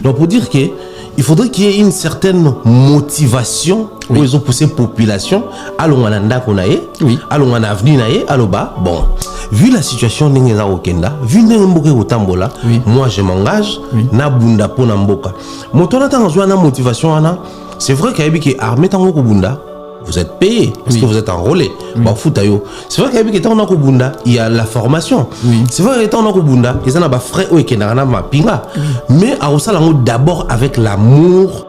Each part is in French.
Donc pour dire que il faudrait qu'il y ait une certaine motivation où ils ont poussé population à l'ongananda konae, à l'ongana avenir nae, à l'oba. Bon, vu la situation n'engeza okenda, vu n'engomboke otambola, moi je m'engage na bunda po na mboka. Motona tangazwa na motivation ana, c'est vrai qu'il y a que armée tango ko bunda. Vous êtes payé parce que vous êtes enrôlé. Bon, c'est vrai qu'il y a la formation. C'est vrai qu'il y a des frais mais d'abord avec l'amour.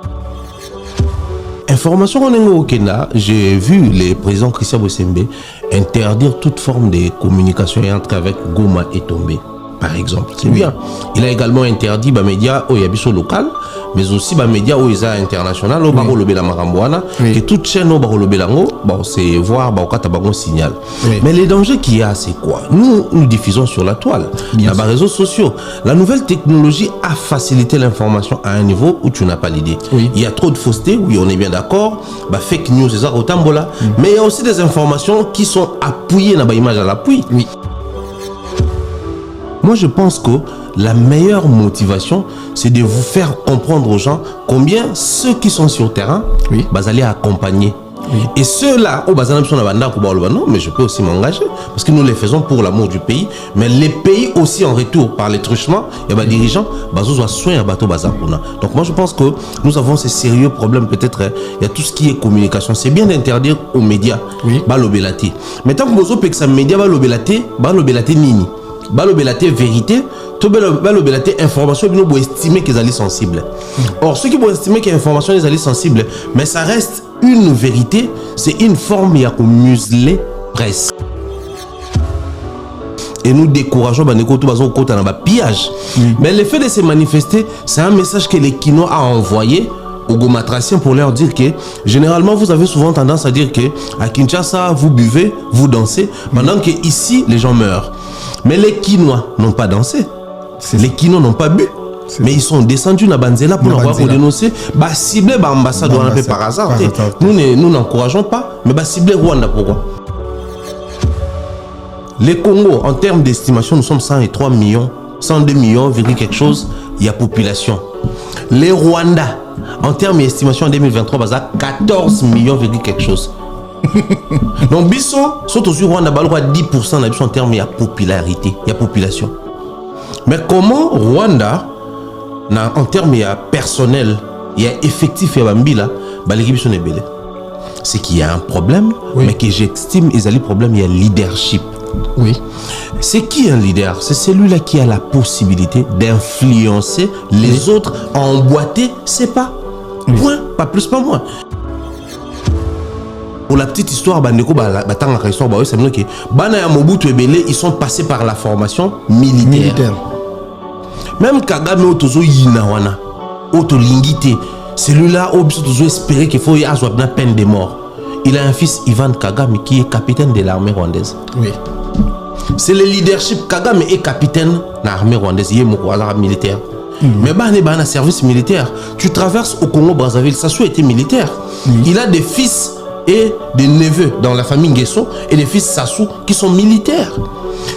Information au Kenya, j'ai vu le président Christian Bosembe interdire toute forme de communication entre avec Goma et Tombé. Par exemple, c'est bien. Il a également interdit les médias au Yabiso local, mais aussi les médias au Isa international, au Baro Lobela Marambouana, et toute chaîne au Baro Lobelango, bon, c'est voir Baokata signal. Mais les dangers qu'il y a, c'est quoi? Nous diffusons sur la toile, dans les réseaux sociaux. La nouvelle technologie a facilité l'information à un niveau où tu n'as pas l'idée. Il y a trop de fausseté, oui, on est bien d'accord. Fake news, c'est ça, au Tambola. Mais il y a aussi des informations qui sont appuyées dans l'image à l'appui. Moi, je pense que la meilleure motivation, c'est de vous faire comprendre aux gens combien ceux qui sont sur le terrain, vous allez accompagner. Et ceux-là, non, mais je peux aussi m'engager, parce que nous les faisons pour l'amour du pays, mais les pays aussi en retour, par les truchements, et les dirigeants, donc moi je pense que nous avons ces sérieux problèmes, peut-être, il y a tout ce qui est communication, c'est bien d'interdire aux médias, mais tant que vous avez que médias, nini. Balobelate vérité, tout balobelate information, ils vont estimer qu'ils sont sensibles. Or, ceux qui vont estimer que l'information est sensible, mais ça reste une vérité, c'est une forme qui a muselé presse. Et nous décourageons les pillage. Mais le fait de se manifester, c'est un message que les Kino a envoyé aux Gomatraciens pour leur dire que généralement vous avez souvent tendance à dire que à Kinshasa vous buvez, vous dansez, pendant que ici les gens meurent. Mais les Kinois n'ont pas dansé, les Kinois n'ont pas bu, mais ils sont descendus dans Banzela pour dénoncer, cibler l'ambassadeur par hasard. Nous n'encourageons pas, mais cibler Rwanda. Pourquoi? Les Congo, en termes d'estimation, nous sommes 103 millions, 102 millions, quelque chose, il y a population. Les Rwandais, en termes d'estimation en 2023, 14 millions, quelque chose. Donc, Bisson, surtout sur Rwanda, 10% en termes de popularité, il y a population. Mais comment Rwanda, en termes de personnel, il y a effectif, il y a Bambila, c'est qu'il y a un problème, mais que j'estime qu'il y a un problème, il y a leadership. C'est qui un leader? C'est celui-là qui a la possibilité d'influencer les autres, à emboîter ses pas. Point, pas plus, pas moins. Pour la petite histoire, ils sont passés par la formation militaire. Même Kagame Otozo Yinawana, Otolingite, celui-là, Otozo espérait qu'il faut y avoir une peine de mort. Il a un fils, Ivan Kagame, qui est capitaine de l'armée rwandaise. C'est le leadership. Kagame est capitaine de l'armée rwandaise. Il est militaire. Mais il y a un service militaire. Tu traverses au Congo-Brazzaville, ça a été militaire. Il a des fils et des neveux dans la famille Nguesso et des fils Sassou qui sont militaires.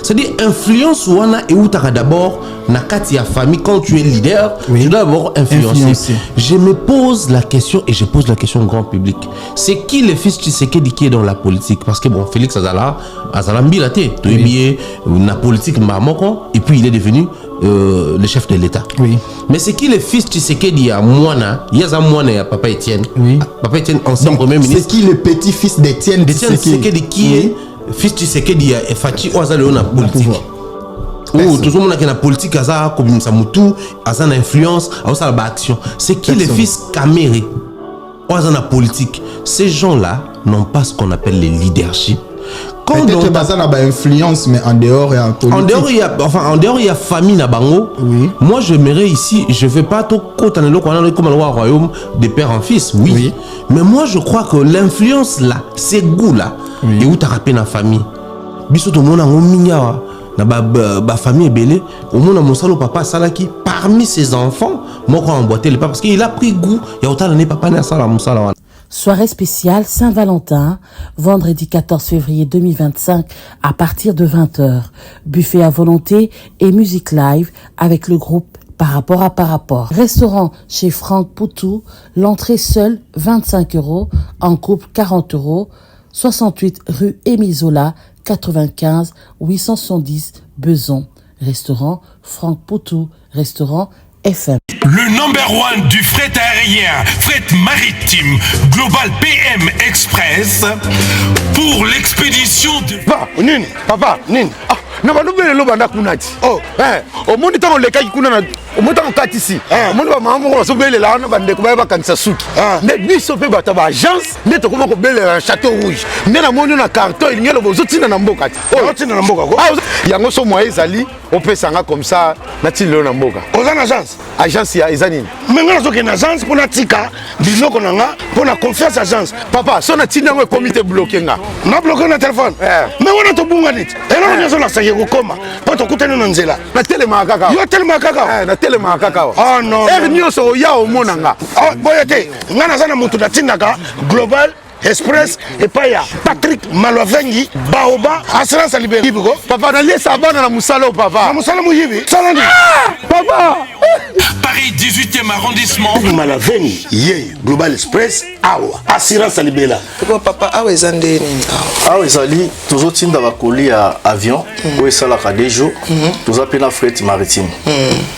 C'est-à-dire, influence wana et où tu d'abord, nakati ya famille, quand tu es leader, tu dois d'abord influencer. Je me pose la question et je pose la question au grand public. C'est qui le fils Tshisekedi qui est dans la politique? Parce que bon, Félix Azala Mbilate, tu es bien, la politique Mbamoko, et puis il est devenu le chef de l'État. Mais c'est qui le fils Tshisekedi à Mwana? Il y a Mwana et Papa Etienne. Papa Etienne, ancien premier ministre. C'est qui le petit-fils d'Etienne Tshisekedi qui est fils Tshisekedi et Fachi Ouazale na politique. Ou tout le monde qui est na politique, Aza comme Samutu, Aza na influence, Aza na action. C'est qui les fils Kamere? Ouazale na politique. Ces gens-là n'ont pas ce qu'on appelle le leadership. Peut-être que ça n'a pas influence, mais en dehors et en politique. En dehors, il y a famille na bango. Moi, j'aimerais ici, je ne vais pas tout comme le royaume des pères en fils, mais moi, je crois que l'influence là, ces goûts-là, et où tu as rappelé la famille. Biso tout le monde a un na famille belé, au monde a mon salo papa salaki parmi ses enfants, moi quand emboîté le papa parce qu'il a pris goût, il y a autant d'années papa n'a sala mon sala. Soirée spéciale Saint-Valentin, vendredi 14 février 2025 à partir de 20h. Buffet à volonté et musique live avec le groupe par rapport. Restaurant chez Franck Poutou, l'entrée seule 25 €, en couple 40 €, 68 rue Émile Zola, 95 870 Beson. Restaurant Franck Poutou, restaurant FM. Le number one du fret aérien, fret maritime, Global PM Express, pour l'expédition de... Papa, Nini. Na banobele lo banda kunati. Oh, o moni tango lekaki kuna na o moni tango katisi. O moni ba mama ko so bele la na bande ko ba kanisa suki. Ne biso pe bata ba agence ne to ko bele na Château Rouge. Ne na moni na carton il ngelo bozo tina na mboka ti. Oh, tina na mboka ko. Yango so mo ezali o pesanga comme ça na tilo na mboka. Oza na agence. Agence ya ezanini. Menga zo ke na agence pona tika biloko na nga pona confiance agence. Papa, so na tina ngo comité bloqué nga. Na bloqué na téléphone. Mais wana to bunga nit. Elo nyoso la koma poto kutana na nzela na telema kaka yo telema kaka na telema kaka oh non nyoso ya omonanga oh boyete ngana sana mutu na tindaka Global Express et paya Patrick Malovengi Baoba assurance libéré biko papa na lesa bana na musalo papa na musalo muyibi salani papa Paris 18e arrondissement Malovengi ye Global Express awa assurance libéré papa awa ezande nini awa ezali toujours tinda bakoli ya avion oyo esalaka des jours toza pe na fret maritime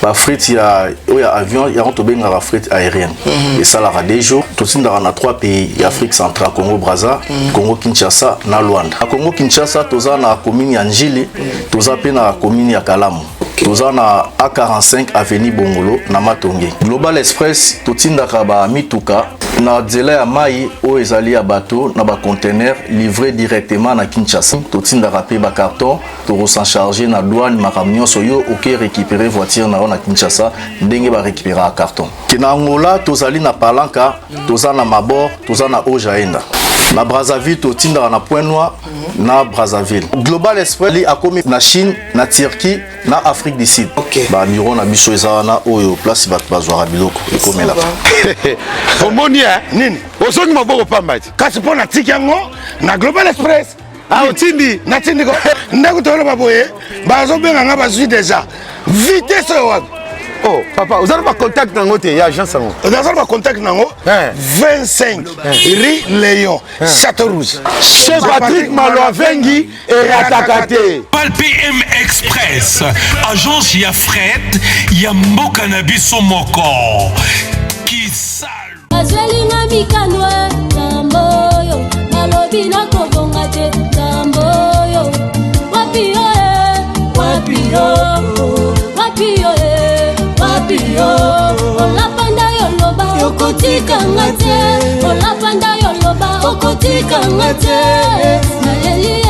ba fret ya avion yango tobengaka fret aérienne esalaka des jours totindaka na 3 pays ya Afrique centrale Congo Brazza, Congo Kinshasa na Luanda. A Congo Kinshasa toza na commune ya Njili, toza pe na commune ya Kalamu. Toza na A45 avenue Bongolo na Matonge. Global Express totindaka ba mituka na nzela ya mai oyo ezali ya bateau na ba conteneur livré directement na Kinshasa. Totindaka pe ba carton to s'en charger na douane makambo nyonso yo oke récupérer voiture na Kinshasa ndenge ba récupérer a carton. Kina Angola tozali na Palanka, toza na Mabor, toza na Ojaenda. Na Brazzaville totindaka na Point Noir na Brazzaville. Global Express li akomi na Chine, na Turquie, na Afrique du Sud. Ba miro na biso eza na oyo place bat bazwara biloko ekomela. Omoni nini? Osoni maboko pambati. Kasi pona tiki yango na Global Express. Otindi na tindi ko ndako tolo baboye bazo benga nga bazwi déjà. Vitesse wa. Oh papa, vous avez pas contact dans votre agence nango. Vous avez pas contact nango 25 rue Léon, Château Rouge. Chez Patrick Malovengi et Atakate. Global PM Express, agence ya fret ya mboka na biso moko. Qui sale. Azelinga mikanwe tamboyo, malobi na kobonga te tamboyo. Wapio wapio wapio wapio olapanda yoloba okotika ngate olapanda yoloba okotika ngate nalelie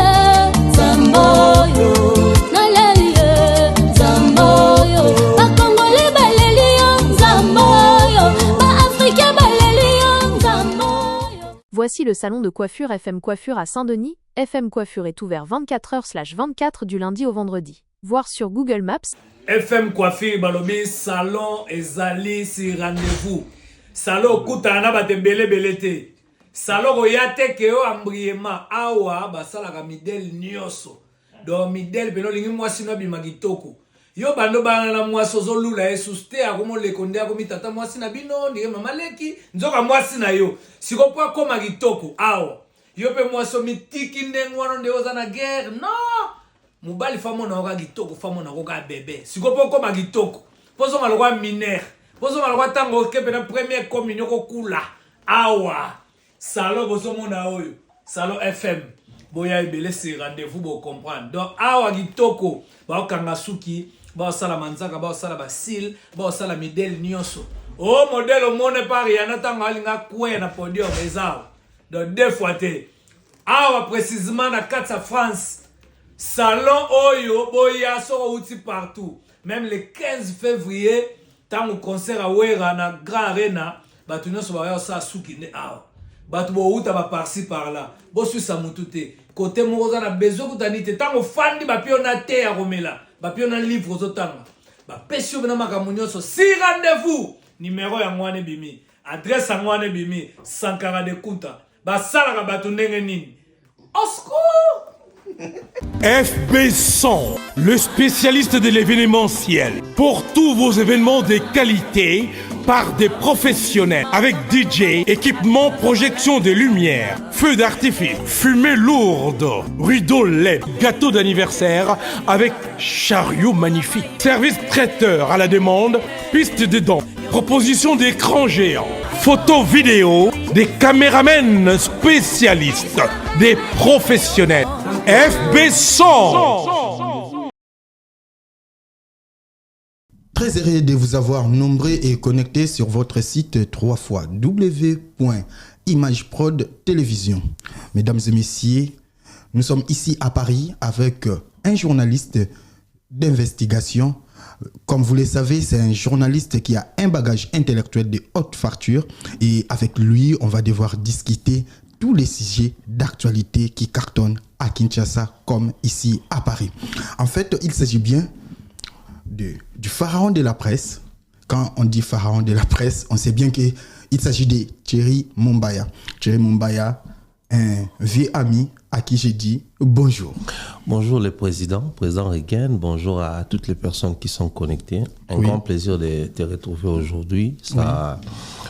zamboyo nalelie zamboyo bakongole balelie zamboyo baafrika balelie zamboyo. Voici le salon de coiffure FM Coiffure à Saint-Denis. FM Coiffure est ouvert 24h/24 du lundi au vendredi. Voir sur Google Maps. FM Coiffure balobi salon ezali si rendez-vous. Salon kutana batembele belete. Salon oyate ke o ambriema awa basala ka midel nyoso. Do midel peno lingi mwasi no bimagitoko. Yo bando bana na mwasi ozolula esuste akomo lekonde akomi tata mwasi na bino ndike mama leki nzoka mwasi na yo. Sikopo akoma gitoko awa. Yo pe mwasi mitiki ndengwano nde oza na guerre. No! Mubali famo na oka gitoko famo na oka bébé sikopo koma gitoko pozo malokwa mineur pozo malokwa tango kepe na première communion ko kula awa salon bozo mona oyo salon FM boya ebele se rendez-vous bo comprendre donc awa gitoko ba okanga suki ba sala manzaka ba sala basil ba sala modèle nyonso o modèle o mone par yana tango alinga kwe na podium ezao donc deux fois te awa précisément na 4 France. Salon Oyo, Boya, sera outil partout. Même le 15 février, tant au concert à Ouera, na Grand Arena, Batuno Sobayo sa souki ne awa. Batubo outa ba par-ci par-là. Bosu sa mutute. Côté Moroza na bezo kutanite. Tant au fan di bapio na te à Romela. Bapio na livre aux otanga. Bapesio bena makamunyo so. Si rendez-vous. Numéro ya mwane bimi. Adresse ya mwane bimi. Sankara de Kuta. Basala ka batu nenge nini. Osco! FB100, le spécialiste de l'événementiel. Pour tous vos événements de qualité, par des professionnels, avec DJ, équipement, projection des lumières, feux d'artifice, fumée lourde, rideaux LED, gâteau d'anniversaire avec chariot magnifique, service traiteur à la demande, piste de danse, proposition d'écran géant, photo vidéo, des caméramens spécialistes, des professionnels. FB100. Très heureux de vous avoir nombreux et connectés sur votre site www.imageprod télévision. Mesdames et messieurs, nous sommes ici à Paris avec un journaliste d'investigation. Comme vous le savez, c'est un journaliste qui a un bagage intellectuel de haute facture et avec lui, on va devoir discuter tous les sujets d'actualité qui cartonnent à Kinshasa comme ici à Paris. En fait, il s'agit bien du pharaon de la presse. Quand on dit pharaon de la presse, on sait bien qu'il s'agit de Thierry Mumbaya. Thierry Mumbaya, un vieux ami à qui j'ai dit bonjour. Bonjour le président Regan, bonjour à toutes les personnes qui sont connectées. Un grand plaisir de te retrouver aujourd'hui. Ça,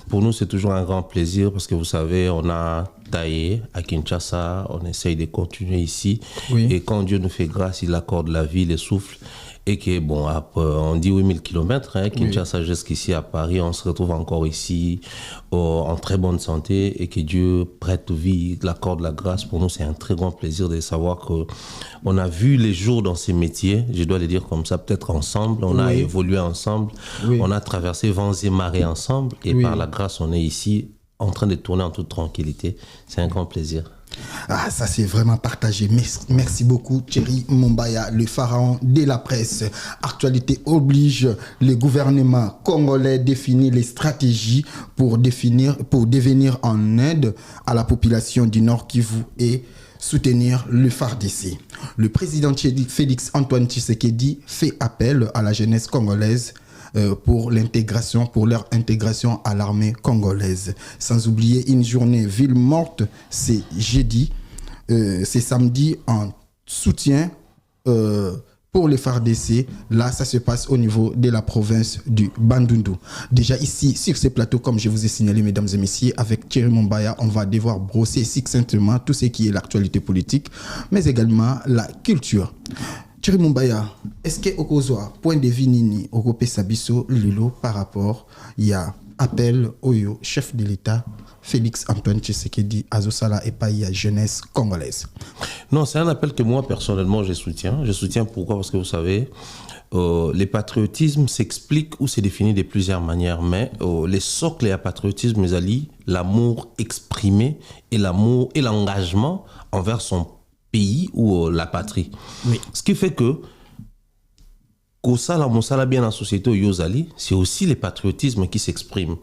pour nous, c'est toujours un grand plaisir parce que vous savez, on a taillé à Kinshasa, on essaye de continuer ici. Et quand Dieu nous fait grâce, il accorde la vie, le souffle. Et que, bon, on dit 8000 km, Kinshasa jusqu'ici à Paris, on se retrouve encore ici en très bonne santé et que Dieu prête vie, l'accorde la grâce. Pour nous, c'est un très grand plaisir de savoir qu'on a vu les jours dans ces métiers, je dois le dire comme ça, peut-être ensemble, on a évolué ensemble, on a traversé vents et marées ensemble et par la grâce, on est ici en train de tourner en toute tranquillité. C'est un grand plaisir. Ah, ça c'est vraiment partagé. Merci beaucoup Thierry Mumbaya, le pharaon de la presse. Actualité oblige, le gouvernement congolais définit les stratégies pour devenir en aide à la population du Nord Kivu et soutenir le FARDC. Le président Félix Antoine Tshisekedi fait appel à la jeunesse congolaise pour leur intégration à l'armée congolaise. Sans oublier une journée ville morte, c'est jeudi, c'est samedi en soutien pour les FARDC. Là, ça se passe au niveau de la province du Bandundu. Déjà ici, sur ce plateau, comme je vous ai signalé, mesdames et messieurs, avec Thierry Mumbaya, on va devoir brosser succinctement tout ce qui est l'actualité politique, mais également la culture. Thierry Mumbaya, est-ce que Okozwa, point de vue nini, Okope Sabiso, Lilo, par rapport, il y a appel au chef de l'État, Félix Antoine Tshisekedi, Azosala et pas la jeunesse congolaise? Non, c'est un appel que moi, personnellement, je soutiens. Je soutiens pourquoi? Parce que vous savez, les patriotismes s'expliquent ou se définissent de plusieurs manières, mais les socles à patriotisme, les alliés, l'amour exprimé et l'amour et l'engagement envers son pays ou la patrie. Ce qui fait que bien en société Yozali, c'est aussi le patriotisme qui s'exprime.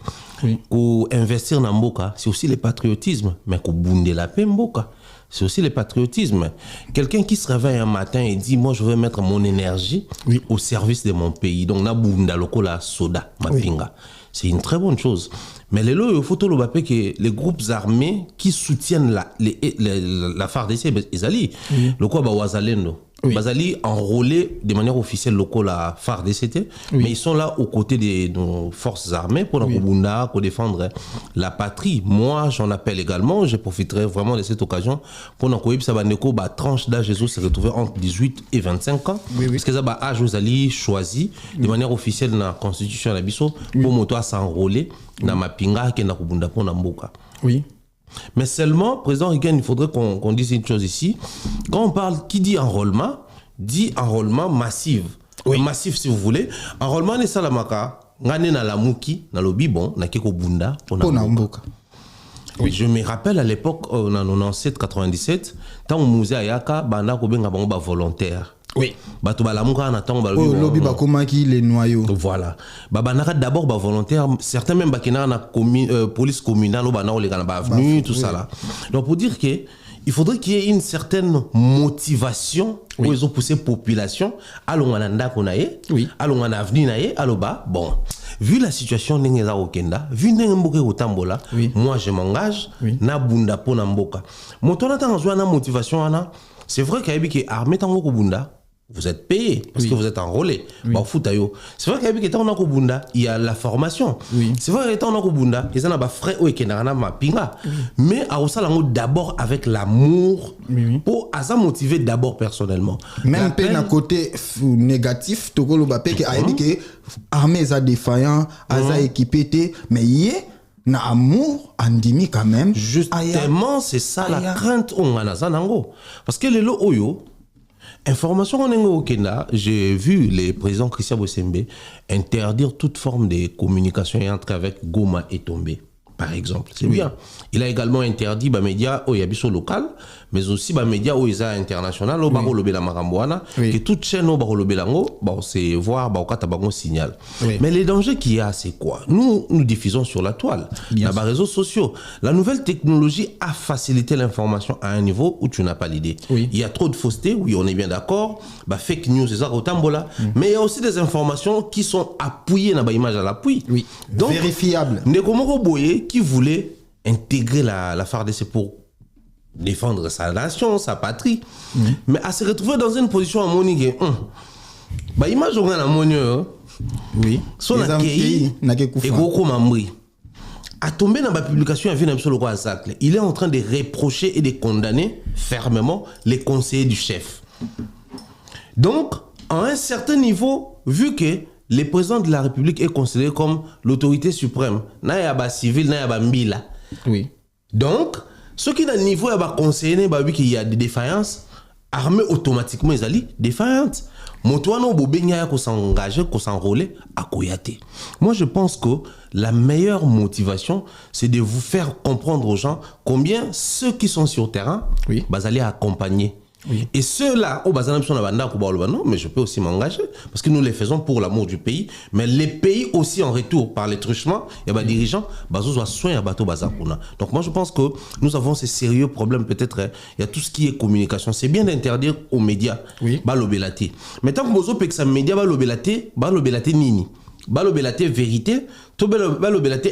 Investir dans Mboka, c'est aussi le patriotisme, mais bunde la paix Mboka, c'est aussi le patriotisme. Quelqu'un qui se réveille un matin et dit moi je veux mettre mon énergie au service de mon pays. Donc na bunda lokola soda mapinga. C'est une très bonne chose. Mais il faut tout le que les groupes armés qui soutiennent la FARDC, ils allaient. Le quoi, Wazalendo. Bazali enrôlés de manière officielle local la FARDC, mais ils sont là aux côtés de nos forces armées pour pour défendre la patrie. Moi, j'en appelle également, je profiterai vraiment de cette occasion pour que la tranche d'âge Jésus se retrouve entre 18 et 25 ans. Parce que ça âge aux alliés choisi de manière officielle dans la constitution de la Bisso pour moto s'enrôler dans ma pinga qui est dans Kubunda pour Namboka. Mais seulement, président Regan, il faudrait qu'on dise une chose ici. Quand on parle, qui dit enrôlement massif. Massif, si vous voulez. Enrôlement, c'est salamaka. Ngane na la muki, na lobi bon, na keko bunda, pour Namboka. Je me rappelle à l'époque, en 97-97, tant on musée ayaka, banda ko benga bango ba volontaire. Bato balamuka na tango balobi lobi bakomaki les noyaux. Voilà. Babanaka d'abord ba volontaire, certains même bakina na police communale bana o legana ba avenue tout ça là. Donc pour dire que il faudrait qu'il y ait une certaine motivation pour les pousser population à l'ongananda konaye, à l'ongana avenue naye, à l'oba. Bon, vu la situation n'engeza okenda, vu n'engemboke otambola, moi je m'engage na bunda pona mboka. Motona tangazwa na motivation ana c'est vrai qu'il y a des armées tant que bunda. Vous êtes payé parce que vous êtes enrôlé. Bah, c'est vrai qu'il y a des bunda, il y a la formation. C'est vrai qu'il y a des bunda, il y a des frais ou pinga. Mais à d'abord avec l'amour pour motiver d'abord personnellement. Même un côté négatif, tu que l'armée est défaillant, est équipée, mais il y a un amour endémique quand même. Justement, c'est ça la crainte parce que les lots information au Kenya, j'ai vu le président Christian Bosembe interdire toute forme de communication entre avec Goma et Tombé, par exemple. C'est bien. Il a également interdit les médias au yabiso local, mais aussi les médias au isa international, au baro lobela maramboana, que toute chaîne au baro lobelango, c'est voir au signal. Mais les dangers qu'il y a, c'est quoi? Nous diffusons sur la toile, les réseaux sociaux. La nouvelle technologie a facilité l'information à un niveau où tu n'as pas l'idée. Il y a trop de fausseté, oui, on est bien d'accord. Fake news, c'est ça, au tambola. Mais il y a aussi des informations qui sont appuyées dans l'image à l'appui. Donc, vérifiables. Nekomoko Boye qui voulait intégrer la FARDC pour défendre sa nation, sa patrie, mais à se retrouver dans une position à monique. Image on a la monnaie, son accueil et gros mambri. A tombé dans la publication il est en train de reprocher et de condamner fermement les conseillers du chef. Donc, à un certain niveau, vu que le président de la République est considéré comme l'autorité suprême, na yaba civil, na yaba mbila. Donc, ce qui est niveau yaba conseiller, qu'il y a des défaillances, armée automatiquement ils allaient défaillantes. Motoano bobenya ko s'engager, ko s'enrôler à Koyate. Moi, je pense que la meilleure motivation, c'est de vous faire comprendre aux gens combien ceux qui sont sur terrain, vous allez accompagner. Et ceux-là, non, mais je peux aussi m'engager parce que nous les faisons pour l'amour du pays, mais les pays aussi en retour par les truchements, il y a des dirigeants, donc moi je pense que nous avons ces sérieux problèmes. Peut-être il y a tout ce qui est communication. C'est bien d'interdire aux médias, mais tant que vous avez que média nini, vérité, tout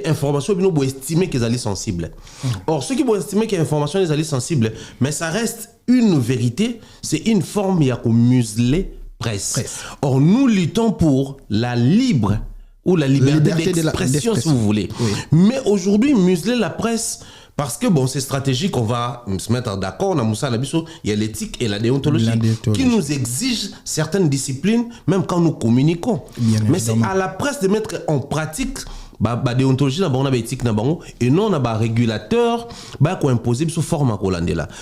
information, vous estimez qu'ils sont sensibles. Or, ceux qui vont estimer qu'il y a information, ils sont sensibles, mais ça reste une vérité, c'est une forme, il y a qu'on museler presse. Or, nous luttons pour la libre ou la liberté d'expression, si vous voulez. Mais aujourd'hui, museler la presse, parce que bon, c'est stratégique, on va se mettre d'accord, il y a l'éthique et la déontologie qui nous exigent certaines disciplines, même quand nous communiquons. Mais c'est à la presse de mettre en pratique la déontologie, l'éthique, et non on a un régulateur qui est imposé sous forme.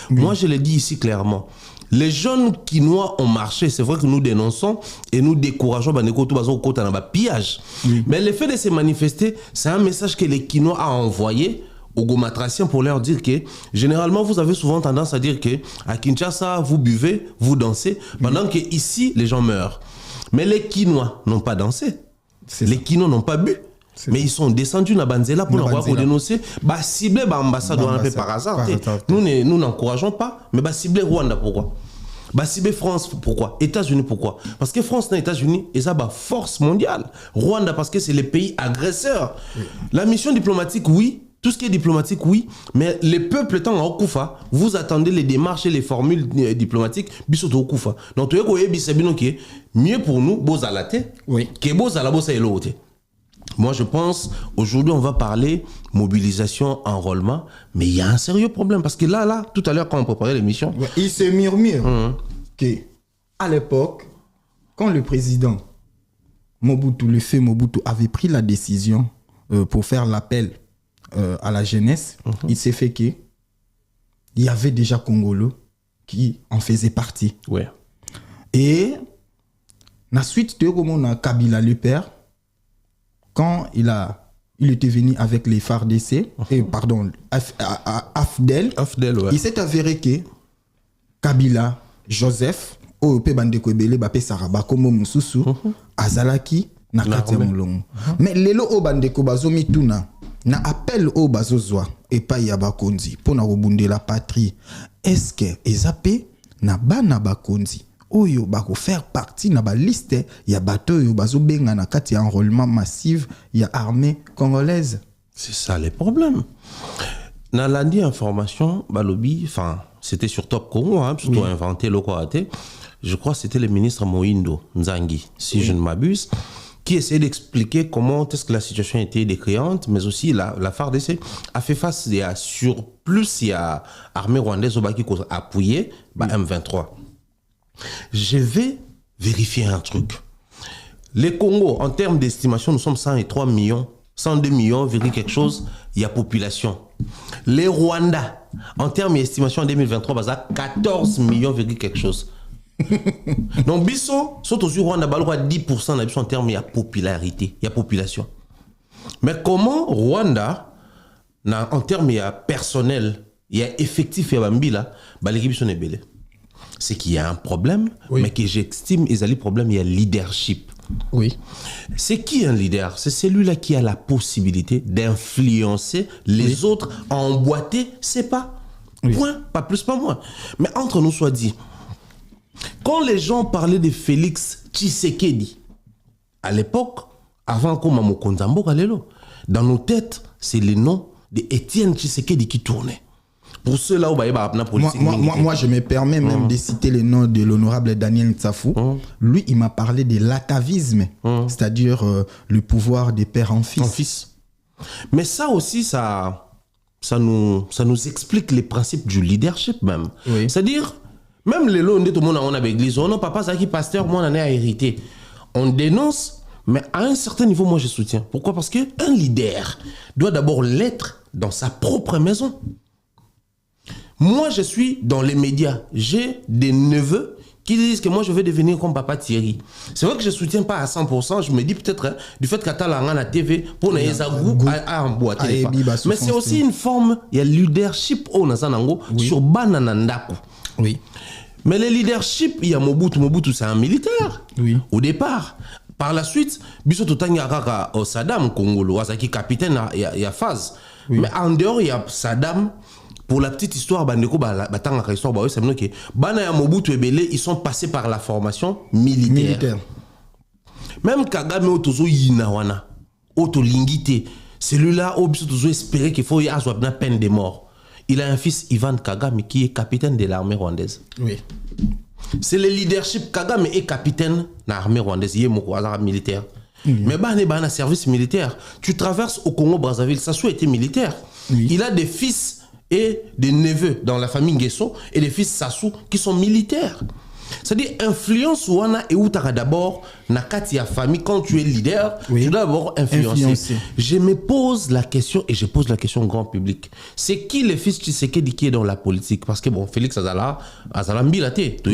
Moi, je le dis ici clairement. Les jeunes Kinois ont marché, c'est vrai que nous dénonçons et nous décourageons le pillage. Mais le fait de se manifester, c'est un message que les Kinois a envoyé aux gomatraciens pour leur dire que généralement vous avez souvent tendance à dire que à Kinshasa vous buvez, vous dansez, pendant que ici les gens meurent. Mais les Kinois n'ont pas dansé, les Kinois n'ont pas bu. Mais ils sont descendus dans Banzela pour avoir dénoncer, cibler l'ambassade par hasard. Nous n'encourageons pas, mais cibler Rwanda pourquoi? Cibler France pourquoi? États-Unis pourquoi? Parce que France et États-Unis, ils ont force mondiale. Rwanda parce que c'est les pays agresseurs. La mission diplomatique, oui. Tout ce qui est diplomatique, oui, mais les peuples étant en Okufa, vous attendez les démarches et les formules diplomatiques, bisoto Okufa. Donc, tu es mieux pour nous, Bozalate, que Bozala Bosa et l'autre. Moi, je pense, aujourd'hui, on va parler mobilisation, enrôlement, mais il y a un sérieux problème. Parce que là, tout à l'heure, quand on préparait l'émission... il se murmure qu'à l'époque, quand le président Mobutu avait pris la décision pour faire l'appel à la jeunesse, il s'est fait qu'il y avait déjà Congolais qui en faisaient partie. Et la suite de Kabila le père, quand il était venu avec les FARDC, AFDEL, il s'est avéré que Kabila, Joseph, Azalaki, Nakati Mulongo. Mais lelo o bandeko bazomi tuna na appel au bazozwa et pas yaba konzi pour na rebonde la patrie. Est-ce que ezapé na bana bakonzi oyo bako faire partie na ba liste ya bato yo bazobenga na kati enrôlement massif ya armée congolaise? C'est ça les problèmes. na lundi information balobi, enfin c'était sur Top Congo, hein, plutôt inventé le Kouaté. Je crois que c'était le ministre Moindo Nzangi, si je ne m'abuse, qui essayait d'expliquer comment est-ce que la situation était décriante, mais aussi la FARDC a fait face il y a armée rwandaise au qui a appuyé M23. Je vais vérifier un truc. Les Congo, en termes d'estimation, nous sommes 103 millions, 102 millions, quelque chose, il y a population. Les Rwandais, en termes d'estimation en 2023, il y a 14 millions, quelque chose. Donc, Bisso, surtout au Rwanda, il y a 10% en termes de popularité, il y a population. Mais comment Rwanda, en termes de personnel, il y a effectif, il y a Bambila, l'équipe sont belle. C'est qu'il y a un problème, mais que j'estime qu'il y a un problème, il y a leadership. Oui. C'est qui un leader? C'est celui-là qui a la possibilité d'influencer les autres à emboîter ses pas. Point, pas plus, pas moins. Mais entre nous soit dit, quand les gens parlaient de Félix Tshisekedi, à l'époque, avant qu'on m'a Mokonzambo Kalelo, dans nos têtes, c'est le nom d'Étienne Tshisekedi qui tournait. Pour ceux-là, moi, je me permets même de citer le nom de l'honorable Daniel Ntsafou. Lui, il m'a parlé de l'atavisme, c'est-à-dire le pouvoir des pères en fils. Mais ça aussi, ça nous explique les principes du leadership même. C'est-à-dire, même les lots, tout le monde a l'église, non, papa, c'est qui pasteur, moi, on a hérité. On dénonce, mais à un certain niveau, moi, je soutiens. Pourquoi? Parce qu'un leader doit d'abord l'être dans sa propre maison. Moi, je suis dans les médias. J'ai des neveux qui disent que moi, je vais devenir comme papa Thierry. C'est vrai que je ne soutiens pas à 100%. Je me dis peut-être du fait qu'à la TV, pour les à emboîter. Mais c'est aussi une forme, il y a leadership sur Bananandaku. Oui. Mais le leadership, il y a Mobutu. Mobutu, c'est un militaire. Oui. Au départ. Par la suite, Biso Totanya Kaka Saddam Congolo, qui capitaine, il y a phase. Mais en dehors, il y a Saddam. Pour la petite histoire, ils sont passés par la formation militaire. Même Kagame Otozo Yinawana, Otolingite, celui-là, Otozo espérait qu'il faut y avoir une peine de mort. Il a un fils, Ivan Kagame, qui est capitaine de l'armée rwandaise. Oui. C'est le leadership. Kagame est capitaine de l'armée rwandaise, il est militaire. Mais un service militaire. Tu traverses au Congo-Brazzaville, Sassou était militaire. Il a des fils et des neveux dans la famille Nguesso et des fils Sassou qui sont militaires. C'est-à-dire, influence wana et outara d'abord, nakati ya famille, quand tu es leader, tu dois d'abord influencer. Je me pose la question, et je pose la question au grand public. C'est qui le fils Tshisekedi qui est dans la politique? Parce que bon, Félix Azala Mbilate,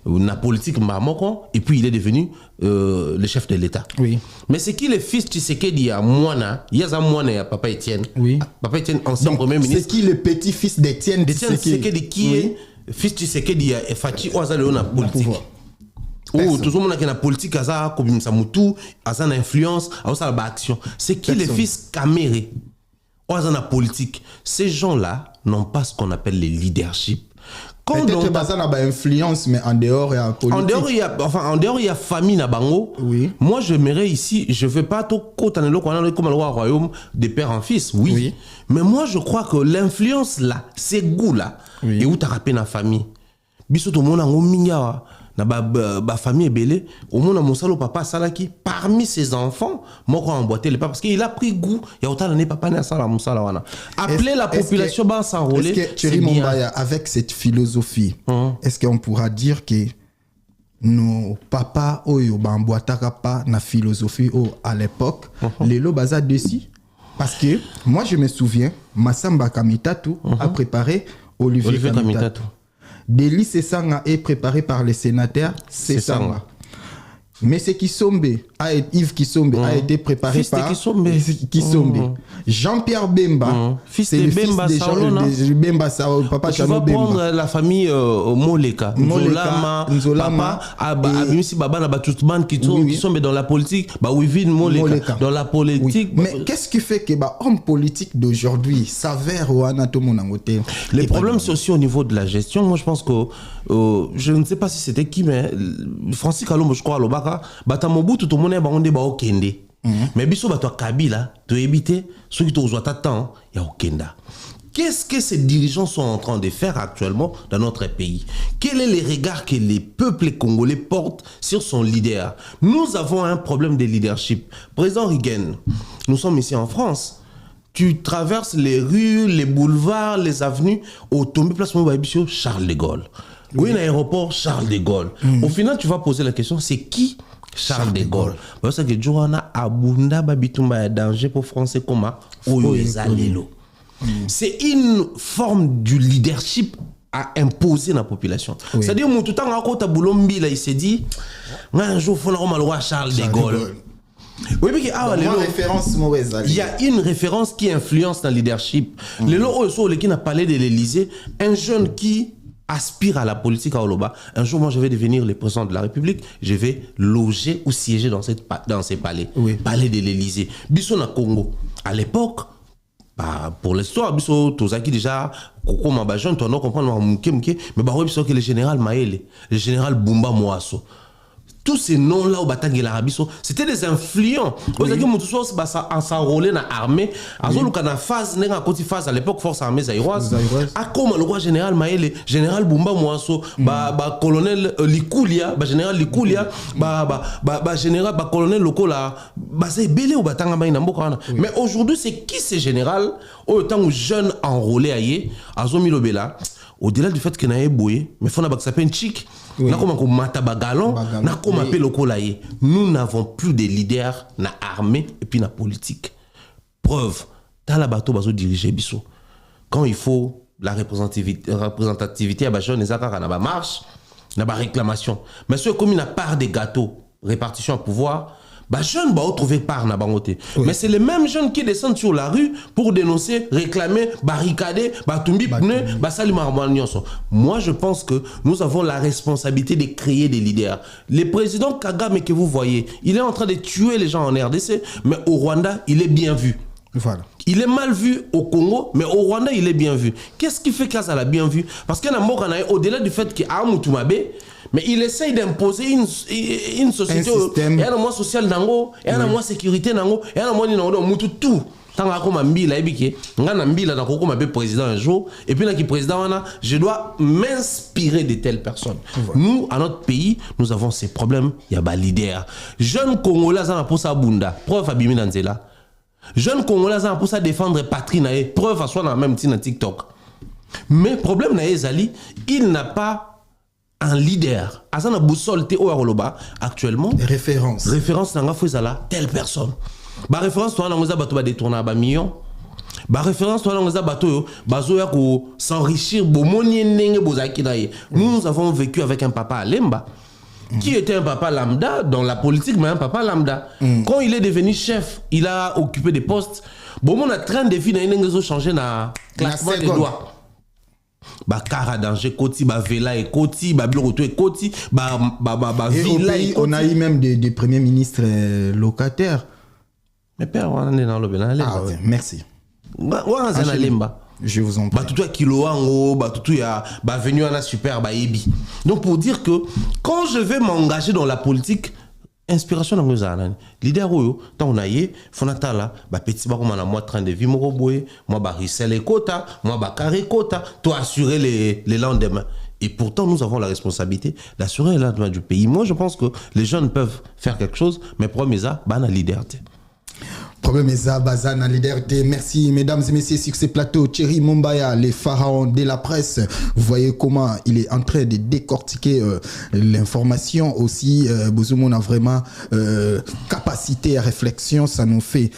la politique Mamoko, et puis il est devenu le chef de l'État. Oui. Mais c'est qui le fils Tshisekedi à Mwana? Il y a Mwana et à Papa Etienne. Oui. Papa Etienne, ancien premier ministre. C'est qui le petit-fils d'Etienne Tshisekedi qui est fils Tshisekedi et Fati Oazale on a politique. Oh, tout le monde qui a politique, Aza, comme Samutu, Aza a influence, Aza a action. C'est qui les fils Kamere? Oazan a politique. Ces gens-là n'ont pas ce qu'on appelle le leadership. Peut-être que ça n'a pas influence, mais en dehors, il y a politique. En dehors, il y a famille na bango. Oui. Moi, j'aimerais ici, je ne veux pas tout comme le royaume des pères en fils. Oui. Mais moi, je crois que l'influence là, ces goûts là, et où tu as rappelé la famille. Biso tout le monde a un na famille est belle. Au monde a mon salo papa salaki parmi ses enfants, moi quand emboîter les pas parce qu'il a pris goût. Il y a autant d'années papa n'a sala mon sala wana. Appeler la population bas s'enrôler. Est-ce que Thierry Mombaya, avec cette philosophie, est-ce qu'on pourra dire que nos papas oyo bamboataka pas na philosophie à l'époque, les lo baza dessus? Parce que moi je me souviens, Massamba Kamitatu a préparé Olivier Kamitatu. Délit Sessanga est préparé par les sénateurs Sessanga. Mais c'est Yves Kisombe a été préparé par Kisombe. Jean-Pierre Bemba, fils de Bemba de Bemba Sao, papa Chano Bemba. Tu vas prendre la famille Moleka, Nzolama, Abimisi Baba Nabatutman qui sont dans la politique, Wivin Moleka dans la politique. Mais qu'est-ce qui fait que homme politique d'aujourd'hui s'avère au Anatomo Nangote? Les problèmes c'est aussi au niveau de la gestion. Moi je pense que je ne sais pas si c'était qui, mais Francis Kalombo, je crois, à Lobaka. Batamobu tout le monde est bandé ba okende. Mais biso bato Kabila to éviter ceux qui t'osent attendre ya okenda. Qu'est-ce que ces dirigeants sont en train de faire actuellement dans notre pays? Quel est le regard que les peuples congolais portent sur son leader? Nous avons un problème de leadership. Président Reagan, nous sommes ici en France. Tu traverses les rues, les boulevards, les avenues, au tombé place Charles de Gaulle. Oui, l'aéroport Charles de Gaulle. Au final, tu vas poser la question, c'est qui Charles de Gaulle? Parce que Johanna Abunda Babitumba danger pour français comme Oyo Ezalelo. C'est une forme du leadership à imposer dans la population. C'est-à-dire, tout le temps, il s'est dit, un jour, il faut le Charles de Gaulle. Oui, mais il y a une référence qui influence dans le leadership. Le lot qui n'a parlé de l'Élysée, un jeune qui aspire à la politique à Oloba. Un jour, moi, je vais devenir le président de la République. Je vais loger ou siéger dans ces palais. Palais de l'Élysée. Bisson à Congo. À l'époque, pour l'histoire, Bisson, Tozaki déjà, Koko Mabajon, tu dois comprendre, mais que le général Maële, le général Bumba Moasso, tous ces noms-là au Batang l'Arabie, c'était des influents. Vous savez que Moutousso s'enrôlait dans l'armée. À à l'époque, force armée zaïroise. À comme le roi général Maële, général Bumba Moasso, colonel Likoulia, général Likoulia, général, colonel Lokola, c'est belé au Batang. Mais aujourd'hui, c'est qui ces généraux? Autant où jeunes enrôlés aïe, à Zomilobela, au-delà du fait qu'il y a un boué, mais il faut que ça s'appelle chic. Nous n'avons plus de leaders dans l'armée et puis dans la politique. Preuve, dans la bateau, bazo diriger biso. Quand il faut la représentativité, à jeune, les accords, na marche, na réclamation. Mais ceux comme une part des gâteaux, répartition à pouvoir. Jeunes va trouver part na bangote. Mais c'est les mêmes jeunes qui descendent sur la rue pour dénoncer, réclamer, barricader, batumbi pneu, basali marmanions. Moi je pense que nous avons la responsabilité de créer des leaders. Le président Kagame que vous voyez, il est en train de tuer les gens en RDC, mais au Rwanda, il est bien vu. Voilà. Il est mal vu au Congo, mais au Rwanda, il est bien vu. Qu'est-ce qui fait que ça l'a bien vu? Parce qu'il y a un au-delà du fait qu'il y a un Moutumabe, mais il essaye d'imposer une société. Il y a un mois social nango, il y a un mois sécurité nango, il y a un mois de tout. Tant que mbila ebike, ngana mbila na koko mabe président un jour, et puis là qui président je dois m'inspirer de telles personnes. Nous, à notre pays, nous avons ces problèmes. Il y a des leaders. Jeunes Congolais, ça n'a pas ça bunda. Preuve à Bimi Nanzela. Jeunes Congolais, ça n'a pas ça défendre patrie nae. Preuve à soi dans même petit TikTok. Mais problème nae Zali, il n'a pas un leader. Azana boussole te oaroloba actuellement. Référence nanga fozala telle personne. Référence toi nanga bato ba détourner ba millions. Référence toi nanga bato bazo ya ko s'enrichir bomoni ndenge bozaki naye. Nous avons vécu avec un papa à Lemba qui était un papa lambda dans la politique, mais un papa lambda. Quand il est devenu chef, il a occupé des postes. Bon, on a train de vie n'a changé na classement des doigts. Car à danger, Koti, Vela et Koti, Bureau et Koti, Villa et on a eu même des premiers ministres locataires. Mais père, on est dans le Bénin. Ah ouais, merci. Je vous en prie. Tout Kiloango, tout ya venu à la super Ebi. Donc pour dire que quand je vais m'engager dans la politique, inspiration dans nos années. Leader oyo, tant on a yé, fonatala, petit ba comme moi train de vie mo boye, moi risser les quotas, moi carré quota, toi assurer les lendemains. Et pourtant nous avons la responsabilité d'assurer les lendemains du pays. Moi je pense que les jeunes peuvent faire quelque chose, mais problème ça, na leader. Problème est Bazana Liberté. Merci mesdames et messieurs sur ce plateau. Thierry Mumbaya, les pharaons de la presse. Vous voyez comment il est en train de décortiquer l'information aussi. Bouzoumon a vraiment capacité à réflexion. Ça nous fait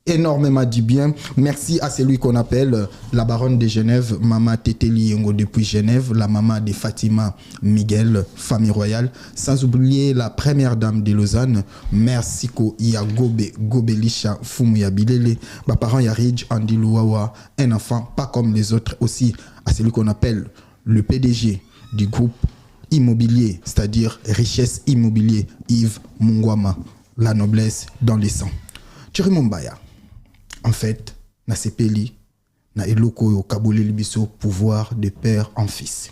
énormément du bien. Merci à celui qu'on appelle la baronne de Genève, Mama Teteli Yongo depuis Genève, la maman de Fatima Miguel, famille royale. Sans oublier la première dame de Lausanne, Mère Siko Iagobe Gobelisha Fumuya Bilele, ma parent Yaridj Andi Louawa, un enfant pas comme les autres aussi, à celui qu'on appelle le PDG du groupe immobilier, c'est-à-dire richesse immobilier, Yves Mungwama, la noblesse dans les sangs. Thierry Mumbaya. En fait, na sepeli, na eloko yo kabole libiso pouvoir de père en fils.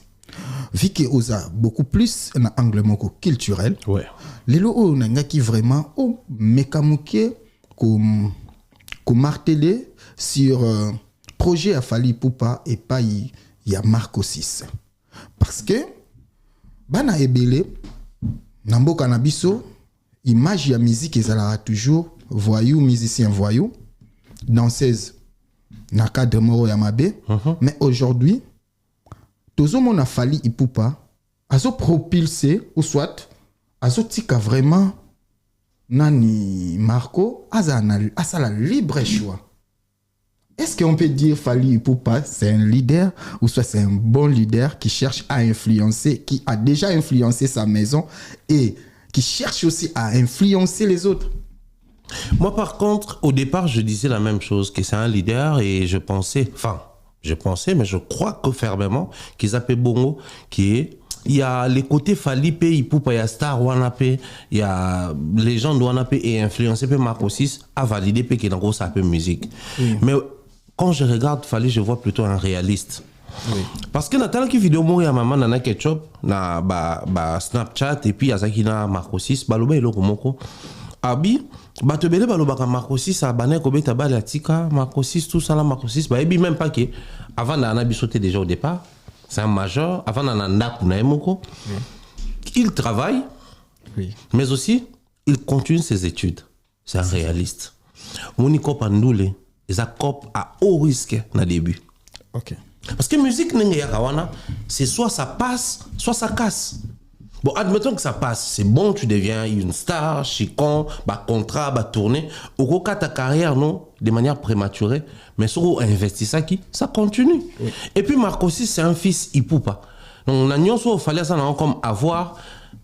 Vu que osa beaucoup plus na angle moko culturel. Ouais. Lelo o na ngaki vraiment o mekamuke ko marteler sur projet a fallu Poupa et pas il y a Marco 6 parce que bana ebele nambo kanabiso image ya musique ezala toujours voyou musicien voyou danseuse na cadre moro ya mabe mais aujourd'hui tozo mon a fallu Poupa azo propulser ou soit azo tika vraiment nani Marco asala libre choix. Est-ce qu'on peut dire Fally Ipupa c'est un leader ou soit c'est un bon leader qui cherche à influencer, qui a déjà influencé sa maison et qui cherche aussi à influencer les autres? Moi par contre, au départ, je disais la même chose, que c'est un leader et je pensais, mais je crois que fermement qu'ils appellent Bongo, qui est il y a les côtés Fally P, Ipupa, il y a Star Wanapé, il y a les gens de Wanapé et influencé par Marco 6 à valider P qui est dans gros ça peu musique. Oui. Mais quand je regarde Fally, je vois plutôt un réaliste. Oui. Parce que Nathan qui vidéo moi ya maman nana ketchup na ba Snapchat et puis azaki na Marco 6 baloba eloko moko abi bato belé baloba ka Marco 6 a bané ko beta ba la tika Marco 6 tout ça là Marco 6 ba ebi même pas que avant na bisoté déjà au départ. C'est un major, avant il travaille, mais aussi il continue ses études. C'est un réaliste. Moniko Pandoule, ils accopent à haut risque dans le début. Ok. Parce que musique, c'est soit ça passe, soit ça casse. Bon, admettons que ça passe, c'est bon, tu deviens une star, chicon, contrat, tournée. Au cas ta carrière, non, de manière prématurée, mais si on investit ça, ça continue. Oui. Et puis Marco 6, c'est un fils Ipupa. Donc, il fallait ça comme avoir,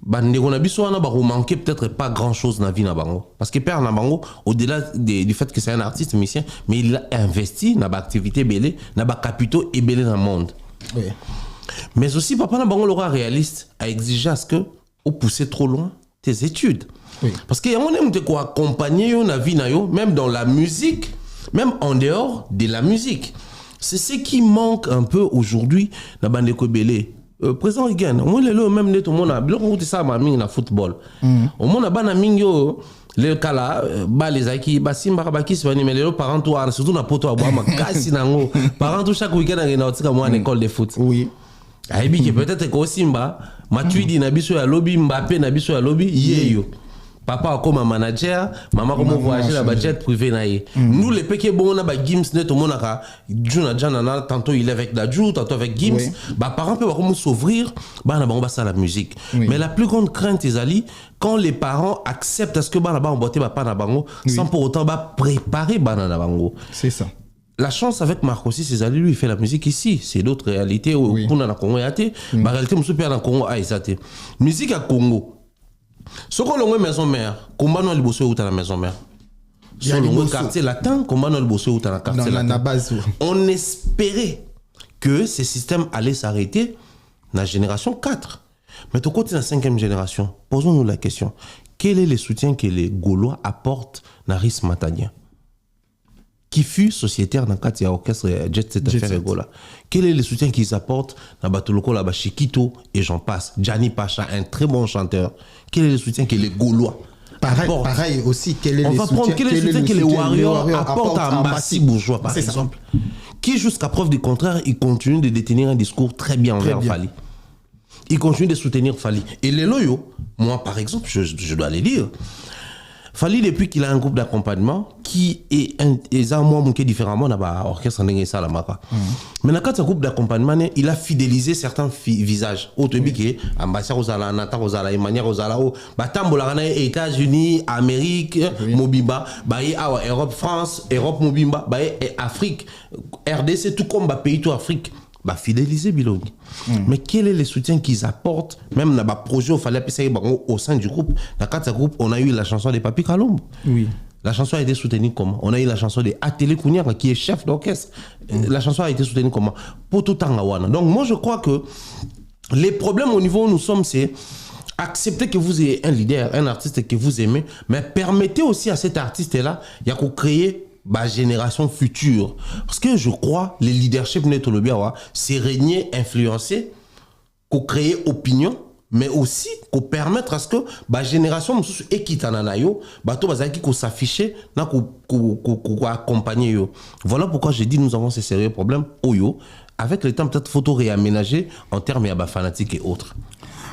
manquer peut-être pas grand-chose dans la vie. Parce que Père Nabango, au-delà du fait que c'est un artiste, musicien, mais il a investi dans l'activité belé, dans les capitaux et belé dans le monde. Oui. Mais aussi, papa Nabango, le roi réaliste, a exigé à ce que vous poussez trop loin tes études. Oui. Parce qu'il y a un homme qui accompagner la vie, même dans la musique, même en dehors de la musique. C'est ce qui manque un peu aujourd'hui dans la bande de Kobélé. Président Reagan, on est là même net au monde a bien ça ma mine na football. Au monde a bana mingo le kala ba les aki ba simba ba ki se mais les parents toi surtout na poto abo ma kasi nango parents tout chaque week-end na otika moi en école de foot. Oui. Aibi que peut-être que Simba Matuidi na biso ya lobby Mbappé na biso ya lobby yeyo. Papa comme un manager, maman comme voyager la budget privé naïe. Nous les péqués bon on a ba Gims net au monaka, Juna Janana tantôt il est avec Dadju, tantôt avec Gims, oui. Bah parents peuvent comment s'ouvrir, bah na ba ça la musique. Oui. Mais la plus grande crainte Isali quand les parents acceptent à ce que bah na ba on botte ba pas na bango sans pour autant bah préparer bah na bango. C'est ça. La chance avec Marco 6, c'est lui il fait la musique ici, c'est d'autres réalités où on a la Congo yaté, bah réalité monsieur père na Congo a isaté. Musique à Congo. Ce qu'on a maison mère, comment on a bossé où la maison mère? Sur le quartier latin, comment on a bossé où la quartier latin? On espérait que ces systèmes allaient s'arrêter dans la génération 4. Mais au côté de la 5e génération, posons-nous la question. Quel est le soutien que les Gaulois apportent dans Riss Matania? Qui fut sociétaire dans le cadre de l'orchestre Jet Set Affaire Egola. Quel est le soutien qu'ils apportent dans Batoloko, là-bas, Chiquito et j'en passe. Gianni Pacha, un très bon chanteur. Quel est le soutien que les Gaulois apportent? Pareil aussi, quel est le soutien que les Warriors apportent à Mbassi Bourgeois, par exemple. Qui, jusqu'à preuve du contraire, il continue de détenir un discours très bien envers Fally. Il continue de soutenir Fally. Et les loyaux, moi, par exemple, je dois les dire. Fally depuis qu'il a un groupe d'accompagnement qui est moi monté différemment dans l'orchestre Ndenge Salamaka. Mais dans ce groupe d'accompagnement, il a fidélisé certains visages. Au début qui est ambassadeur Rosala, Nathan Rosala, Emmanuel Rosala, Batambola, États-Unis, Amérique, Mobimba, Europe, France, Europe, Mobimba, Afrique, RDC, tout comme pays tout Afrique. Bah fidéliser Biloni. Mais quel est le soutien qu'ils apportent même dans le projet au sein du groupe? Dans le groupe, on a eu la chanson de Papi Kalombo. Oui. La chanson a été soutenue comment? On a eu la chanson de Atélé Kouniara qui est chef d'orchestre. La chanson a été soutenue comment? Pour tout Tangawana. Donc moi je crois que les problèmes au niveau où nous sommes, c'est accepter que vous ayez un leader, un artiste que vous aimez, mais permettez aussi à cet artiste-là, il y a qu'à créer la génération future. Parce que je crois le leadership netolobia c'est régner, influencer, créer opinion mais aussi qu'on permettre à ce que la génération équitananayo bato bazaki ko s'afficher na ko accompagner yo. Voilà pourquoi j'ai dit nous avons ces sérieux problèmes oyo avec le temps peut-être photo réaménager en termes ya ba fanatique et autres.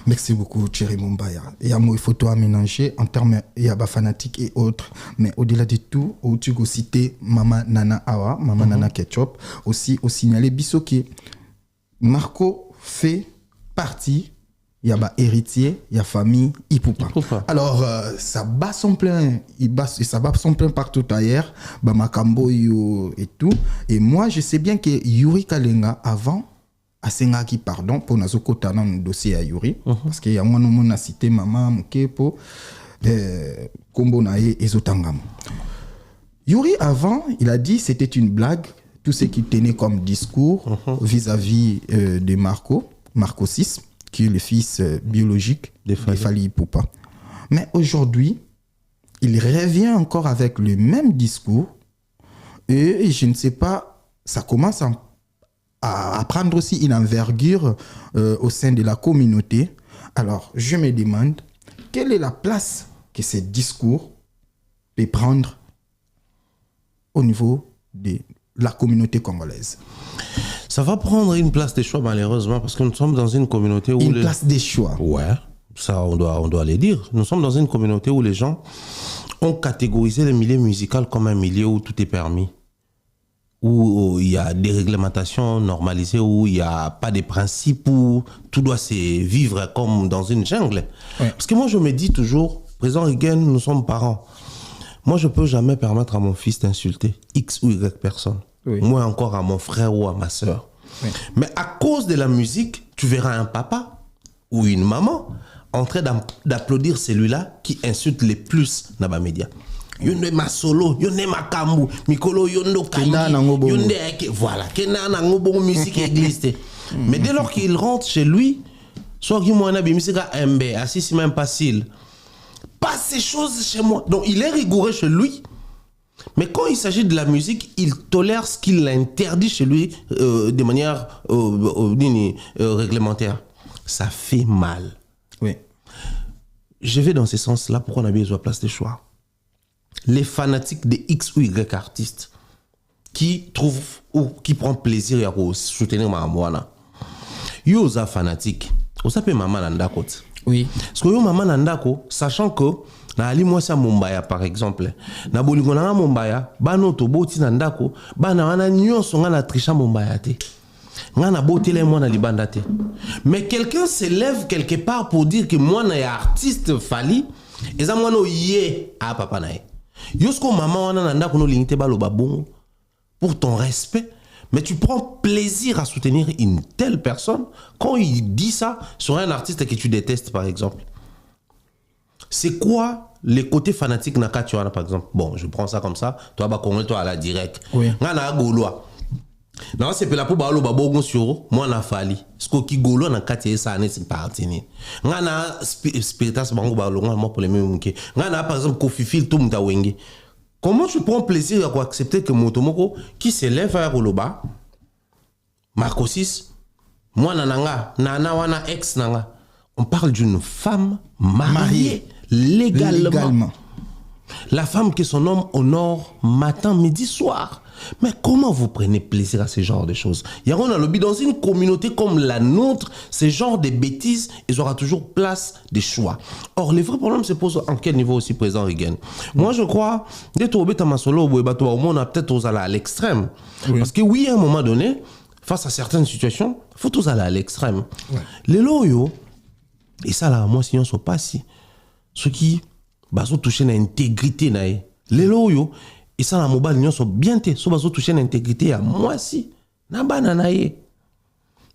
Merci beaucoup, Thierry Mumbaya. Il y a des photos à mélanger en termes de fanatique et autres. Mais au-delà de tout, tu as cité Mama Nana Awa, Mama Nana Ketchup, aussi au signaler Bissoki. Marco fait partie, il y a héritier, il y a famille, Ipupa. Alors, ça bat son plein, ça bat son plein partout ailleurs, Makambo et tout. Et moi, je sais bien que Yuri Kalenga, avant, asengaki pardon pour nazokota dans le dossier à Yuri parce que y a moi on a cité maman Mukepo kombo nae ezotangam. Yuri avant il a dit c'était une blague tout ce qu'il tenait comme discours vis-à-vis de Marco 6 qui est le fils biologique de Fally Ipupa. Mais aujourd'hui il revient encore avec le même discours et je ne sais pas, ça commence à prendre aussi une envergure au sein de la communauté. Alors, je me demande, quelle est la place que ce discours peut prendre au niveau de la communauté congolaise? Ça va prendre une place des choix, malheureusement, parce que nous sommes dans une communauté où... Une place des choix. Ouais, ça, on doit le dire. Nous sommes dans une communauté où les gens ont catégorisé le milieu musical comme un milieu où tout est permis, où il y a des réglementations normalisées, où il n'y a pas de principes, où tout doit se vivre comme dans une jungle. Ouais. Parce que moi, je me dis toujours, président Reagan, nous sommes parents. Moi, je ne peux jamais permettre à mon fils d'insulter X ou Y personne. Oui. Moi, encore à mon frère ou à ma soeur. Oui. Mais à cause de la musique, tu verras un papa ou une maman en train d'applaudir celui-là qui insulte les plus dans les médias. Yonde masolo, yonde makambu, mikolo yondo kangi, yonde voilà, kena na ngobo musique église. Mais dès lors qu'il rentre chez lui, soit qu'il m'en a musique à MB, assis même facile. Pas ces choses chez moi. Donc il est rigoureux chez lui. Mais quand il s'agit de la musique, il tolère ce qu'il interdit chez lui de manière réglementaire. Ça fait mal. Oui. Je vais dans ce sens-là. Pourquoi on a besoin de place de choix? Les fanatiques de X ou Y artistes qui trouvent ou qui prennent plaisir à soutenir ma moana. Yo za fanatique. Vous savez maman nandako. Oui. Parce que yo maman nandako, sachant que na ali moi sa Mumbaya par exemple, na bolingo na Mumbaya, ba no to boti nandako, ba na wana nyonso nga na trisha Mumbaya te. Nga na boti le moi na libanda te. Mais quelqu'un se lève quelque part pour dire que moi na ya artiste Fally, et ça moi no yé a papa na. Yosko maman wana nanda kono lingite baloba bon pour ton respect, mais tu prends plaisir à soutenir une telle personne quand il dit ça sur un artiste que tu détestes par exemple. C'est quoi les côtés fanatiques na katuana par exemple? Bon, je prends ça comme ça, toi ba Congolais toi à la direct. Oui. Nga na goloa. Non, c'est pour la pour balo babongo sur moi na Fally. Ce qui golo na katie ça ne c'est parti ni. Nga na spiritas bango balo moi pour les mêmes que. Nga na par exemple Kofi Fil tout muta wenge. Comment tu prends plaisir à accepter que Motomoko qui s'élève à Roloba Marco 6 moi nananga nana wana ex nanga. On parle d'une femme mariée légalement. La femme que son homme honore matin, midi, soir. Mais comment vous prenez plaisir à ce genre de choses? Il y a un lobby dans une communauté comme la nôtre, ce genre de bêtises, ils auront toujours place des choix. Or, les vrais problèmes se posent en quel niveau aussi, président Reagan? Moi, je crois, dès que on a peut-être aller à l'extrême. Oui. Parce que oui, à un moment donné, face à certaines situations, il faut tous aller à l'extrême. Ouais. Les loyaux, et ça là, moi, sinon, sont pas si. Ceux qui sont touchés à l'intégrité, les loyaux, et ça, la mobile, ils sont bien té. So bazo toucher l'intégrité à moi si. Na banana ye.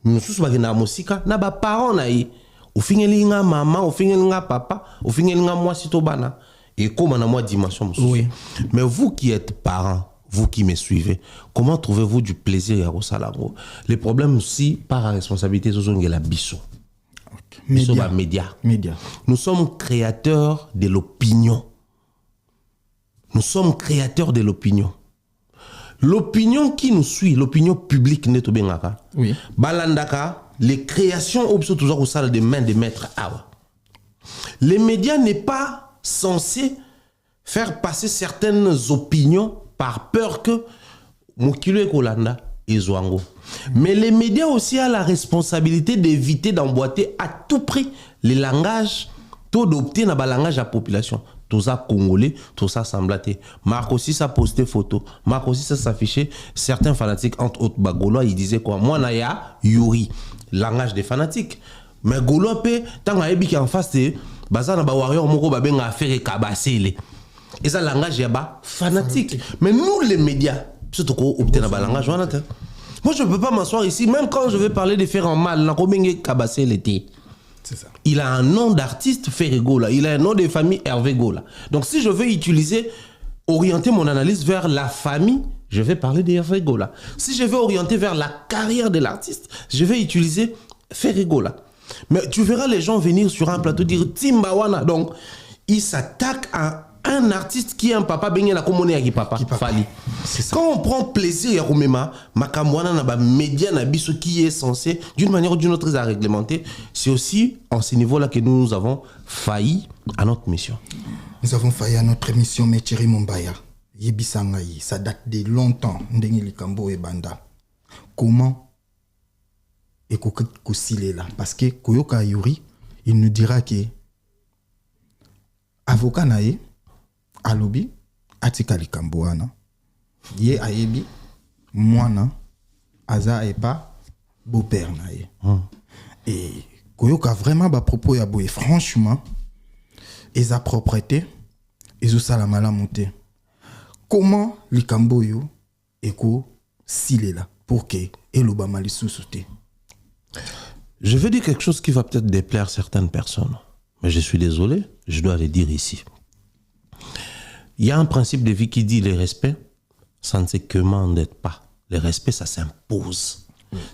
Nous sommes pas na musika, na ba parents na ye. Au fineli nga maman, au fineli nga papa, au fineli nga moi si to bana. Et comme on a moi dimension. Oui. Mais vous qui êtes parents, vous qui me suivez, comment trouvez-vous du plaisir à Rosalamo? Les problèmes aussi par responsabilité de la biso. Média. Nous sommes créateurs de l'opinion. Nous sommes créateurs de l'opinion. l'opinion qui nous suit, l'opinion publique n'est pas bien. Oui. Balandaka, les créations sont toujours au salle des mains des maîtres. Les médias n'est pas censé faire passer certaines opinions par peur que Mokilo et Kolanda et Zouango. Mais les médias aussi ont la responsabilité d'éviter d'emboîter à tout prix les langages, tout d'opter dans le langage de la population. Tout ça congolais, tout ça semblaté. Marc aussi ça posté photo. Marc aussi ça s'affichait. Certains fanatiques, entre autres Gaulois, ils disaient quoi? Moi, naya Yuri, langage des fanatiques. Mais Gaulois, tant qu'il y a en face, c'est Bazana ba warrior moko ba benga affaire kabasele. Et ça langage yaba fanatique. Mais nous les médias, surtout qu'on opte dans le langage. Moi je ne peux pas m'asseoir ici, même quand je vais parler de faire en mal, na ko benga kabasele té. C'est ça. Il a un nom d'artiste Ferré Gola. Il a un nom de famille Hervé Gola. Donc si je veux orienter mon analyse vers la famille, je vais parler d'Hervé Gola. Si je veux orienter vers la carrière de l'artiste, je vais utiliser Ferré Gola. Mais tu verras les gens venir sur un plateau dire Timbawana. Donc il s'attaque à un artiste qui est un papa benye na komone ya papa Fali. Quand on prend plaisir ya komema makamwana na ba média na biso qui est censé d'une manière ou d'une autre à réglementer, c'est aussi en ce niveau-là que nous avons failli à notre mission. Nous avons failli à notre mission, mais Thierry Mumbaya, Yebisangayi, ça date de longtemps, Ndengi Likambo et Banda. Comment et Kousile là? Parce que Koyoka Yuri, il nous dira que avocat nae alobi atika likambo wana ye ayebi mwana aza epa beau-père nae et koyoka vraiment ba propos ya boye franchement eza propreté ezo sala malamu te. Comment likambo yo eko silela pour que eloba malisusu te? Je vais dire quelque chose qui va peut-être déplaire certaines personnes, mais je suis désolé, je dois le dire ici. Il y a un principe de vie qui dit le respect, ça ne se commande pas. Le respect, ça s'impose.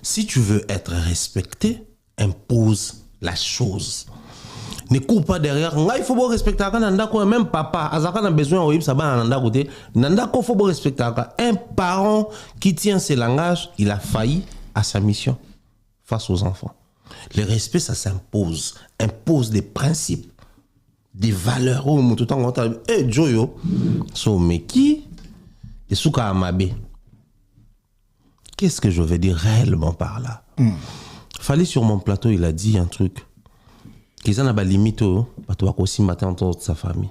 Si tu veux être respecté, impose la chose. Ne cours pas derrière. Il faut respecter. Même papa, Azaka a besoin il faut respecter. Un parent qui tient ses langages, il a failli à sa mission face aux enfants. Le respect, ça s'impose. Impose des principes, des valeurs. Oh, tout le temps, Joyo, so meki, et Souka Amabe. Qu'est-ce que je veux dire réellement par là? Fallait sur mon plateau, il a dit un truc. Qu'ils en a limite, tu vas aussi matin en de sa famille.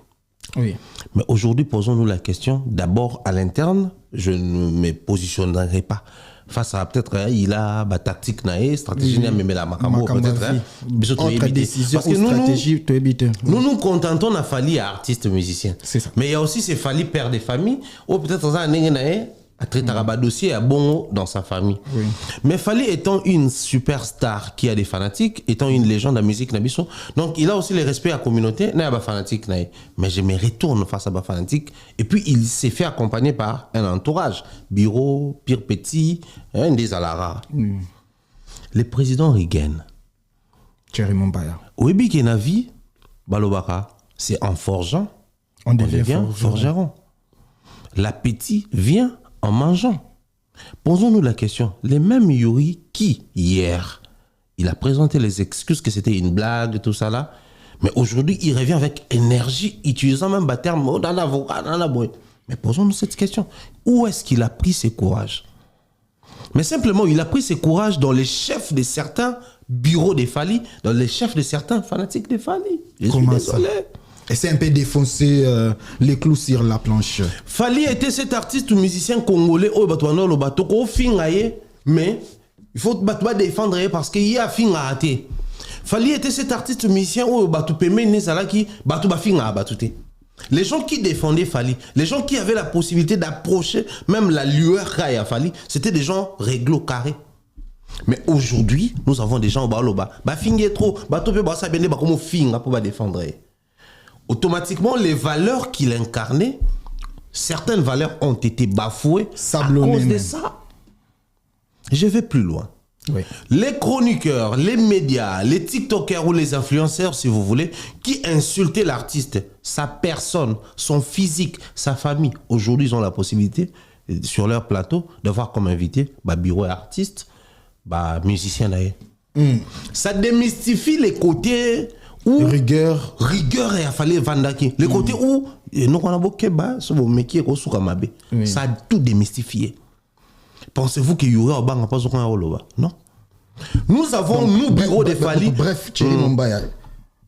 Oui. Mais aujourd'hui, posons-nous la question. D'abord, à l'interne, je ne me positionnerai pas. Face à peut-être il a ba tactique nae stratégie na memela makambo peut-être autre décision ou stratégie to éviter. Nous contentons na Fali artiste musicien. C'est ça. Mais il y a aussi ces Fali père de famille ou peut-être ça ndenge nae a traité un dossier à bon dans sa famille. Oui. Mais Fali étant une superstar qui a des fanatiques, étant une légende de la musique nabiso, donc il a aussi le respect à la communauté, n'a pas fanatique nae. Mais je me retourne face à ma fanatique et puis il s'est fait accompagner par un entourage, Bureau, Pierre Petit, un des Alara. Le président Reagan, Thierry Mumbaya. Oebi Kenavi, Balobaka, c'est en forgeant, on devient forgeron. L'appétit vient en mangeant. Posons-nous la question. Les mêmes Yuri qui, hier, il a présenté les excuses que c'était une blague, tout ça là, mais aujourd'hui, il revient avec énergie, utilisant même le terme dans l'avocat, dans la boîte. Mais posons-nous cette question. Où est-ce qu'il a pris ses courages? Mais simplement, il a pris ses courages dans les chefs de certains bureaux des Fali, dans les chefs de certains fanatiques des Fali. Je suis désolé. Et c'est un peu défoncer les clous sur la planche. Fali était cet artiste ou musicien congolais au Batouano, le bateau, mais il faut défendre parce qu'il y a fin à rater. Fali était cet artiste ou musicien au bateau Pemé Nezalaki, bateau Bafin à batouté. Les gens qui défendaient Fali, les gens qui avaient la possibilité d'approcher même la lueur Kaya Fali, c'était des gens réglo carrés. Mais aujourd'hui, nous avons des gens au Baloba. Bafingé trop, bateau Pemé Basabene, comme Finga pour défendre. Automatiquement, les valeurs qu'il incarnait, certaines valeurs ont été bafouées à cause de ça. Je vais plus loin. Oui. Les chroniqueurs, les médias, les TikTokers ou les influenceurs, si vous voulez, qui insultaient l'artiste, sa personne, son physique, sa famille, aujourd'hui, ils ont la possibilité sur leur plateau, d'avoir comme invité bureau artiste, musicien d'ailleurs. Ça démystifie les côtés où rigueur et a fallu vandaki. Les côtés où nous on a beaucoup ça a tout démystifié. Pensez-vous qu'il y aurait pas non? Nous avons nos bureaux de Fally. Bref, Thierry Mombaya,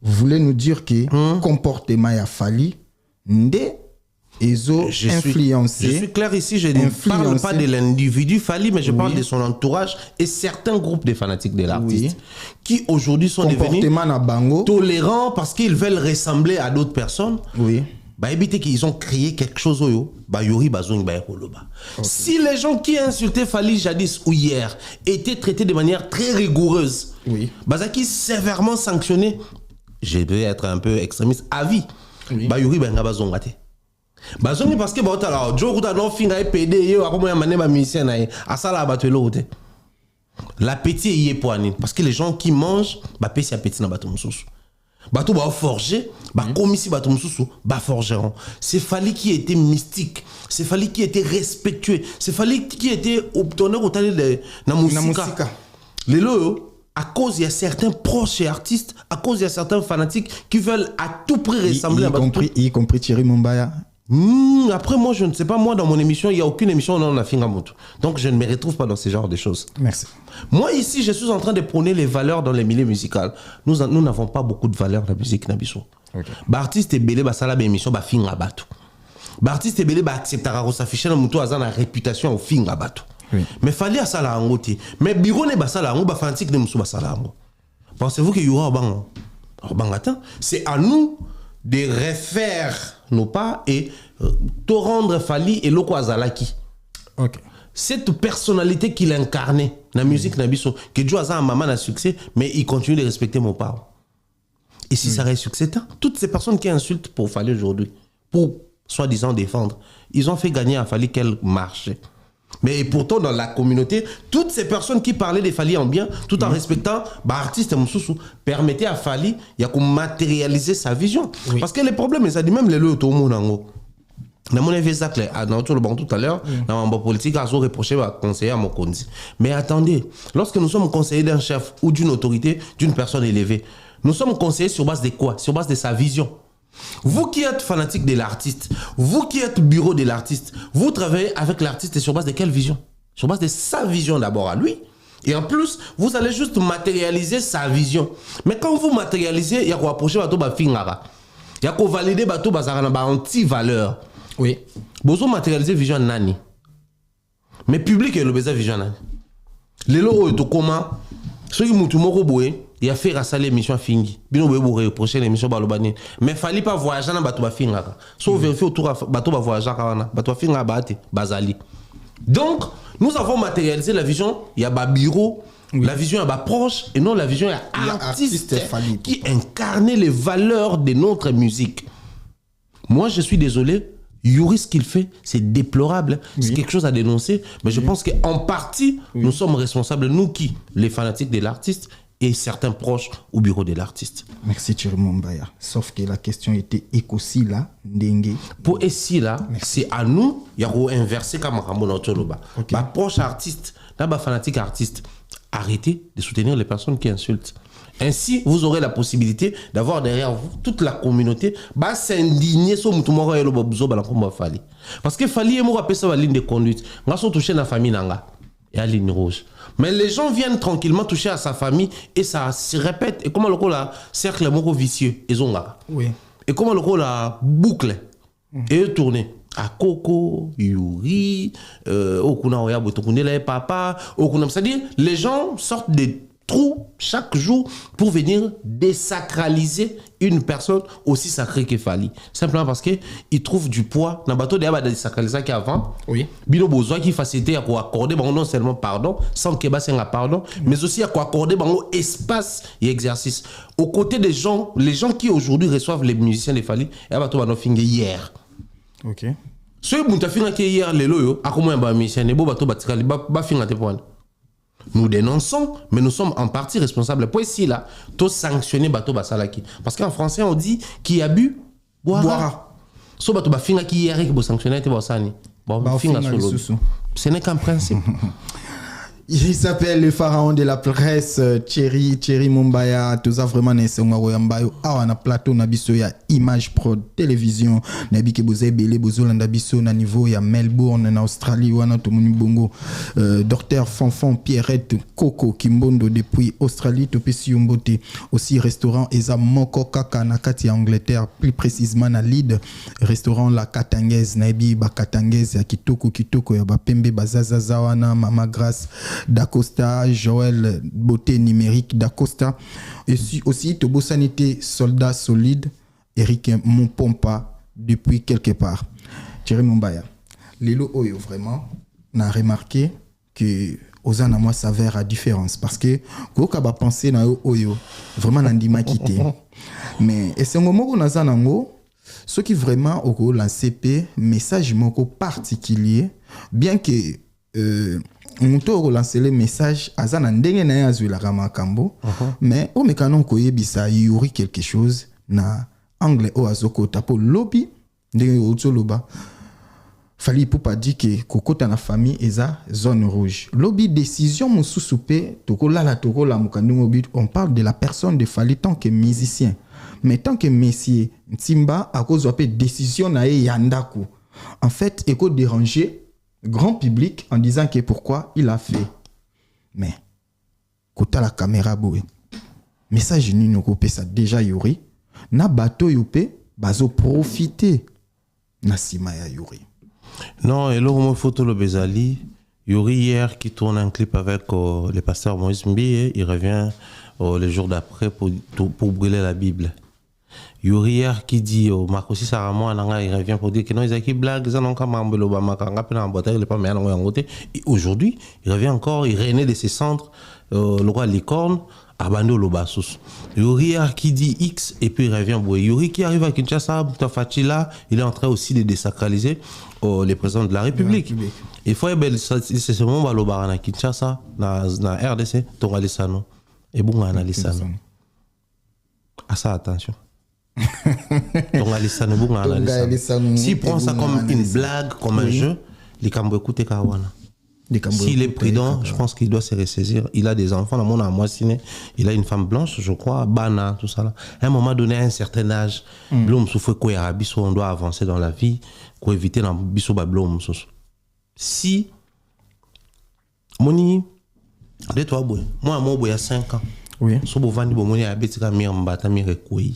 vous voulez nous dire que comportement a Fally ndé influencé. Je suis clair ici, je ne parle pas de l'individu Fally, mais je parle de son entourage et certains groupes de fanatiques de l'artiste qui aujourd'hui sont devenus tolérants parce qu'ils veulent ressembler à d'autres personnes. Oui. Éviter qu'ils ont créé quelque chose. Si les gens qui insultaient Fally jadis ou hier étaient traités de manière très rigoureuse, qui sévèrement sanctionnés, je vais être un peu extrémiste à vie. Parce que l'appétit est pour parce que les gens qui mangent c'est appétit dans bateau forger comme ici bateau forgeron. C'est Fally qui était mystique, c'est Fally qui était respectueux, c'est Fally qui était obtenu au talent de la musique. Les lots à cause il y a certains proches et artistes, à cause il y a certains fanatiques qui veulent à tout prix ressembler à y compris Thierry Mombaya. Après moi je ne sais pas, moi dans mon émission il n'y a aucune émission où on a fait un moto, donc je ne me retrouve pas dans ce genre de choses. Merci. Moi ici je suis en train de prôner les valeurs dans les milieux musicaux. Nous n'avons pas beaucoup de valeurs dans la musique nabiso. Artiste et belé basala ba émission ba finga bato. Artiste et belé ba acceptera ko s'afficher dans moto azana la réputation au finga bato. Mais Fally asala ngoti, mais biro ne basala ngo ba fanatique de musu basala ngo. Pensez-vous qu'il y aura bangata? C'est à nous de refaire nos pas et te rendre Fally et Loko Azalaki. Cette personnalité qu'il incarnait dans la musique nabiso, que Dieu a un maman à succès, mais il continue de respecter mon père. Et si ça reste succès, toutes ces personnes qui insultent pour Fally aujourd'hui, pour soi-disant défendre, ils ont fait gagner à Fally quel marché. Mais pourtant, dans la communauté, toutes ces personnes qui parlaient de Fally en bien, tout en respectant artiste Moussoussou, permettaient à Fally de matérialiser sa vision. Parce que les problèmes, ça dit même les lois au monde. Dans mon avis, ça tout à l'heure, dans mon politique, ils ont reproché à conseiller à mon conseil. Mais attendez, lorsque nous sommes conseillers d'un chef ou d'une autorité, d'une personne élevée, nous sommes conseillers sur base de quoi? Sur base de sa vision. Vous qui êtes fanatique de l'artiste, vous qui êtes bureau de l'artiste, vous travaillez avec l'artiste sur base de quelle vision? Sur base de sa vision d'abord à lui. Et en plus, vous allez juste matérialiser sa vision. Mais quand vous matérialisez, il y a quoi approcher bateau fingara. Il y a quoi valider bateau anti-valeur. Oui. Vous matérialiser vision nani. Mais public est le besoin vision nani. Les lots de comment ceux qui m'ont il a fait à l'émission fingi. Bino boye prochaine émission balobani. Mais fallait pas voyager dans bateau finga. Sauf vérifier autour bateau voyager kana bateau finga bate bazali. Donc nous avons matérialisé la vision, il y a bureau, la vision est proche et non la vision est artiste qui incarnait les valeurs de notre musique. Moi je suis désolé, Yuri, ce qu'il fait, c'est déplorable, c'est quelque chose à dénoncer, mais je pense qu'en partie, nous sommes responsables, nous qui, les fanatiques de l'artiste et certains proches au bureau de l'artiste. Merci Thierry Mombaya. Sauf que la question était écosi là, dengue. Pour ici là, c'est à nous, il y a inversé comme Ramon Antoloba. Ma proche artiste, ma fanatique artiste, arrêtez de soutenir les personnes qui insultent. Ainsi, vous aurez la possibilité d'avoir derrière vous toute la communauté s'indigner sur Moutoumoro et le Bobzo Balankomba Fally. Parce que Fally est mort à la ligne de conduite. Nous sommes touchés dans la famille Nanga et à la ligne rouge. Mais les gens viennent tranquillement toucher à sa famille et ça se répète. Et comment le la cercle est vicieux et zonga. Et comment le la boucle et tourner. À Coco, Yuri, Okuna Oya Botokunela et Papa, Okuna. C'est-à-dire, les gens sortent des trous chaque jour pour venir désacraliser une personne aussi sacrée que Fally. Simplement parce qu'ils trouvent du poids dans le bateau de désacraliser qu'avant. Oui. Bino besoin qui facilite à accorder non seulement pardon, sans que c'est un pardon, mais aussi à accorder espace et exercice. Aux côtés des gens, les gens qui aujourd'hui reçoivent les musiciens de Fally, et à bateau fingé hier. Ok. Ceux qui ont fait hier, les loyaux, à comment un musicien, les beaux bateaux batikali, ba finga te point. Nous dénonçons, mais nous sommes en partie responsables. Pour ici, là, tous sanctionner bateau basalaki. Parce qu'en français, on dit qui a bu, boira. So bateau bafinga qui hier qui sanctionner te basani. Bon, ce n'est qu'un principe. Il s'appelle le pharaon de la presse, Thierry Mumbaya. Tout ça vraiment n'est pas un plateau nabiso ya Image Pro télévision nabike boze belé bozolanda biso na niveau ya Melbourne en Australie wana to moni bongo docteur Fanfan Pierrette Coco Kimbondo depuis Australie to pesi yombote aussi restaurant Eza Moko Kaka na kati ya Angleterre plus précisément na Leeds restaurant La Katangaise nabi ba Katangaise ya kitoko ya ba pembe bazaza wana Mama Grace d'Acosta, Joël Beauté Numérique d'Acosta. Et aussi Tobo Sanité Soldat Solide, Eric Monpompa depuis quelque part. Thierry Mumbaya, Lilo Oyo vraiment n'a remarqué que Ozana moi s'avère à différence parce que Goka ba penser na Oyo vraiment n'andima quitté. Mais et c'est un moment qu'on a zanango ce qui vraiment au lancé message moko particulier bien que on peut relancer le message à Zana ndenge na yazwi la ramakambo mais au mécanon koyebisa yuri quelque chose na anglais o azoko tapo lobby ndenge otoloba fali pour pas dire que kokota na famille eza zone rouge lobby décision mususu pe tokola la tokola mukandi mobile on parle de la personne de Fali tant que musicien mais tant que messier Ntimba à cause de décision na yandaku en fait éco déranger grand public en disant que pourquoi il a fait. Mais, quand la caméra boue, message ni no kopé ça déjà yuri, na bateau yopé, bazo profiter na sima ya yuri. Non, et là, on photo le Bezali, Yuri hier qui tourne un clip avec le pasteur Moïse Mbi, il revient le jour d'après pour brûler la Bible. Yuri hier qui dit au Marcosi Saramo il revient pour dire que non, ils ont qui blague, ils ont encore mambo l'Obama, il pas bien en côté. Et aujourd'hui, il revient encore, il renaît de ses centres, le roi licorne, abandonné l'Obassus. Yuri hier qui dit X et puis il revient. Yuri qui arrive à Kinshasa, Fatila, il est en train aussi de désacraliser les présidents de la République. Il faut c'est ce moment où à Kinshasa, dans RDC, Tongalisano, et bon, Analisano. À ça, attention. S'il prend ça comme une blague, comme un jeu, les Cambo écoutent Kawana. S'il est prudent, je pense qu'il doit se ressaisir. Il a des enfants, la monde a moissiné. Il a une femme blanche, je crois, Bana, tout ça là. À un moment donné, à un certain âge, l'homme souffre quoi on doit avancer dans la vie, pour éviter dans biso bablom. Si moni de toi boy, moi il y a 5 ans. Oui. So bo vandi bo moni a betika mi mbata mi rekoi.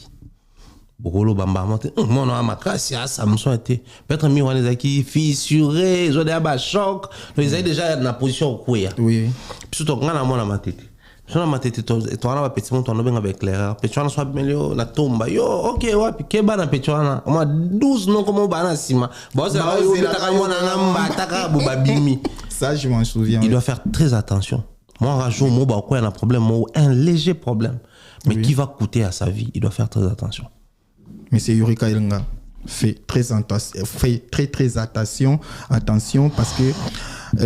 Bokolo bamba monte mon a makasi a Samson était peut-être mi wana zaki fissuré, zo de ba choc, ils avaient déjà na position koya. Oui. Puis to ngana mona matete. Sona matete to wana ba petit mon to no benga avec éclaireur. Petit wana soit melio na tomba. Yo, OK wapi ke bana petit wana. Moi 12 non comme bana sima. Bon c'est là yo betaka mona na mbata bo babimi. Ça je m'en souviens. Il doit faire très attention. Moi, rajoute mon quoi un problème, un léger problème, mais qui va coûter à sa vie. Il doit faire très attention. Monsieur Yurika Ilanga fait très attention parce que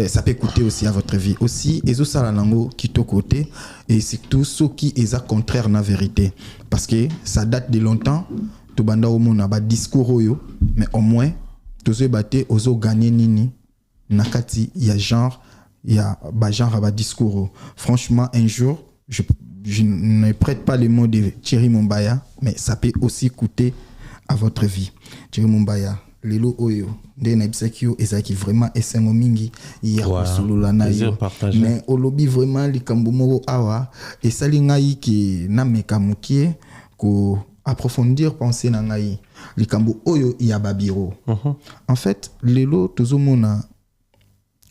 ça peut coûter aussi à votre vie. Aussi, et ça la langue qui te côté et surtout ce qui est contraire à la vérité parce que ça date de longtemps. Tout banda au monde a ba discours yo, mais au moins tous eux batté ozo gagner nini nakati il y a genre il y a un discours. Franchement, un jour, je ne prête pas les mots de Thierry Mumbaya, mais ça peut aussi coûter à votre vie. Thierry Mumbaya, Lelo Oyo, Denebsekio, Ezaki vraiment Essengo Mingi, hier mais au lobby vraiment, les Kambumoro Awa, et Salingaï qui n'a mekamukie, ko approfondir penser nangaï, les Kambu Oyo Yababiro. En fait, Lelo, Tozomona,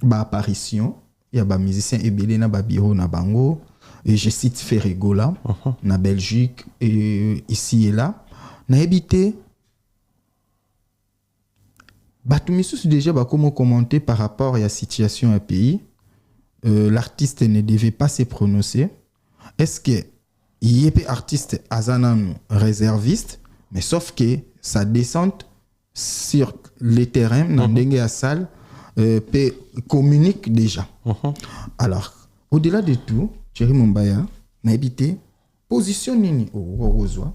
ba apparition il y a ba musicien ebele na ba bureau na bango et je cite Ferregola na Belgique et ici et là na habité ba tout misus déjà ba comment commenter par rapport à la situation à pays l'artiste ne devait pas se prononcer est-ce que il y a artiste azanan réserviste mais sauf que sa descente sur les terrains dans dengue à salle communique déjà. Alors, au-delà de tout, Thierry Mumbaya n'a habité position nini au Roswa.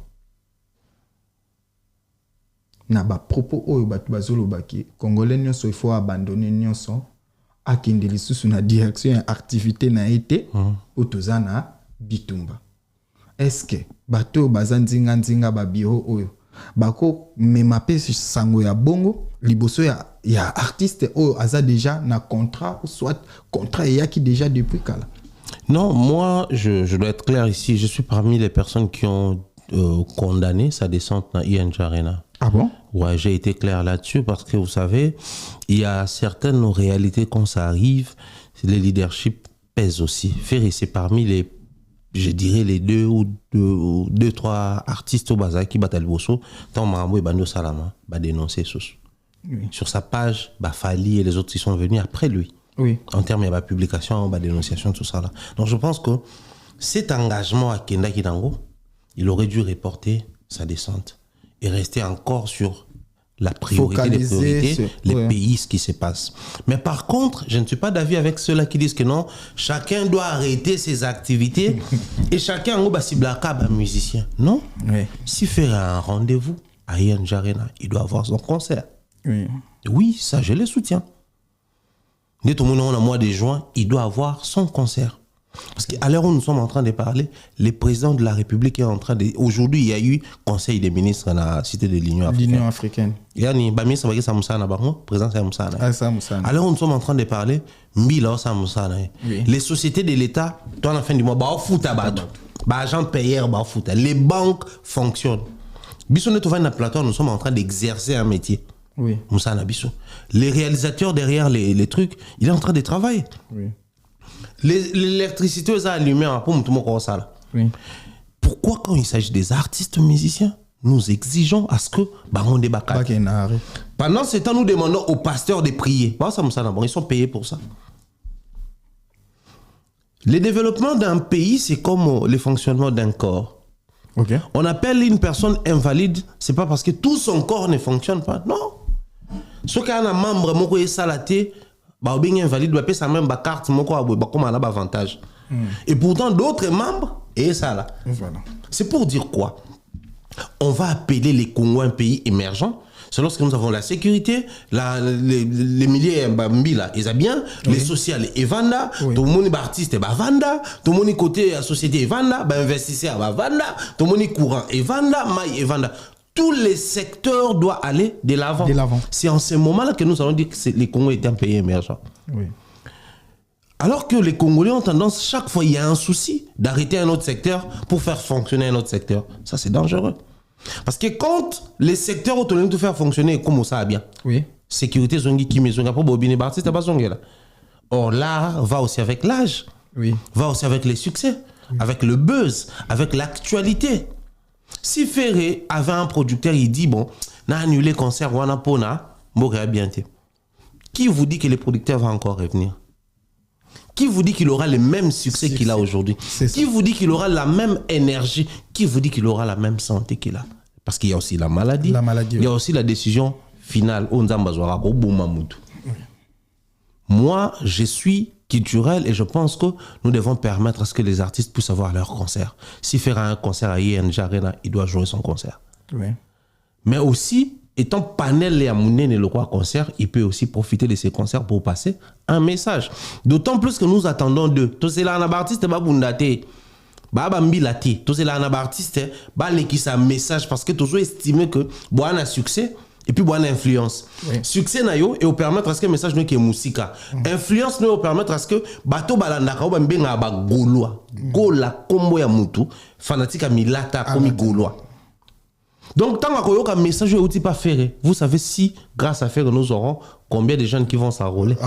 na ba propos oyo batu bazolobaki congolais nyonso il faut abandonner nyonso akende lisusu na direction ya activité na été po tozana bitumba. Est-ce que bato bazanzinga nzinga ba bureau oyo bako mema pe sango ya bongo liboso ya artiste oyo aza déjà na contrat ou soit contrat yaki déjà depuis kala? Non, moi je dois être clair ici, je suis parmi les personnes qui ont condamné sa descente dans INJ Arena. Ah bon? Ouais, j'ai été clair là-dessus parce que vous savez, il y a certaines réalités quand ça arrive, les leaderships pèsent aussi. Ferry, c'est parmi les, je dirais, les deux, trois artistes au Baza qui battent le bosso. Tant Marambo et Bando Salama, bah dénoncer oui. Sur sa page, bah Fali et les autres qui sont venus après lui. Oui. En termes de publication, bah dénonciation, tout ça là. Donc je pense que cet engagement à Kenda Kidango, il aurait dû reporter sa descente et rester encore sur la priorité des priorités, les pays, ce qui se passe. Mais par contre, je ne suis pas d'avis avec ceux-là qui disent que non, chacun doit arrêter ses activités et chacun en bas un musicien. Non. Oui. S'il fait un rendez-vous à INJ Arena, il doit avoir son concert. Oui. Oui, ça, je le soutiens. Dès tout le monde, au mois de juin, il doit avoir son concert. Parce qu'à l'heure où nous sommes en train de parler, le président de la République est en train de... Aujourd'hui, il y a eu Conseil des ministres dans la cité de l'Union africaine. L'Union africaine. Il y a un ministre qui est président Samoussana. À l'heure où nous sommes en train de parler, Mbila Samoussana. Les sociétés de l'État, dans la fin du mois, agents payeurs, les banques fonctionnent. Bisson plateau, nous sommes en train d'exercer un métier. Oui. Les réalisateurs derrière les trucs, il est en train de travailler. Oui. L'électricité est allumée pour tout le monde. Oui. Pourquoi quand il s'agit des artistes musiciens, nous exigeons à ce que on débatte. Pendant ce temps, nous demandons aux pasteurs de prier. Ils sont payés pour ça. Le développement d'un pays, c'est comme le fonctionnement d'un corps. Okay. On appelle une personne invalide, c'est pas parce que tout son corps ne fonctionne pas. Non. Ce qu'un membre est salaté, bien invalide, doit payer sa même carte, comme un avantage. Et pourtant, d'autres membres, et ça là. Voilà. C'est pour dire quoi? On va appeler les Congos un pays émergent. C'est lorsque nous avons la sécurité, les milliers là, ils ont bien, les sociales et vanda, tout le monde est artiste et vanda, tout le monde est côté la société et vanda, investisseur et vanda, tout le monde est courant et vanda, maille et vanda. Tous les secteurs doivent aller de l'avant. C'est en ce moment-là que nous allons dire que les Congos étaient un pays émergent. Oui. Alors que les Congolais ont tendance, chaque fois il y a un souci, d'arrêter un autre secteur pour faire fonctionner un autre secteur. Ça, c'est dangereux. Parce que quand les secteurs autonomes de faire fonctionner comme ça bien, oui. Sécurité zongi qui me zonga pour bobine barti c'est pas zonga là. Or l'art va aussi avec l'âge, oui. Va aussi avec les succès, avec le buzz, avec l'actualité. Si Ferré avait un producteur, il dit bon, n'a annulé concert wana pona, m'aurait bien été. Qui vous dit que le producteur va encore revenir? Qui vous dit qu'il aura le même succès qu'il a aujourd'hui? Qui vous dit qu'il aura la même énergie? Qui vous dit qu'il aura la même santé qu'il a? Parce qu'il y a aussi la maladie. Il y a aussi la décision finale. Moi, je suis culturel et je pense que nous devons permettre à ce que les artistes puissent avoir leur concert. S'il fait un concert à INJ Arena, il doit jouer son concert. Oui. Mais aussi, étant panel et amouné le roi concert, il peut aussi profiter de ces concerts pour passer un message. D'autant plus que nous attendons d'eux. Tout cela en artiste va bundate. Bambilati. Tout cela en artiste va l'équipe un message parce que toujours estimé que bon un succès et puis bon influence. Oui. Succès na yo et au permettre à ce que le message nous qui est musique. Influence nous au permettre à ce que bato balandaka ba mbenga ba goloa. Gola kombo ya mutu fanatique milata comme goloa. Donc, tant que le message n'est pas ferré, vous savez si, grâce à Ferré, nous aurons combien de jeunes qui vont s'enrôler.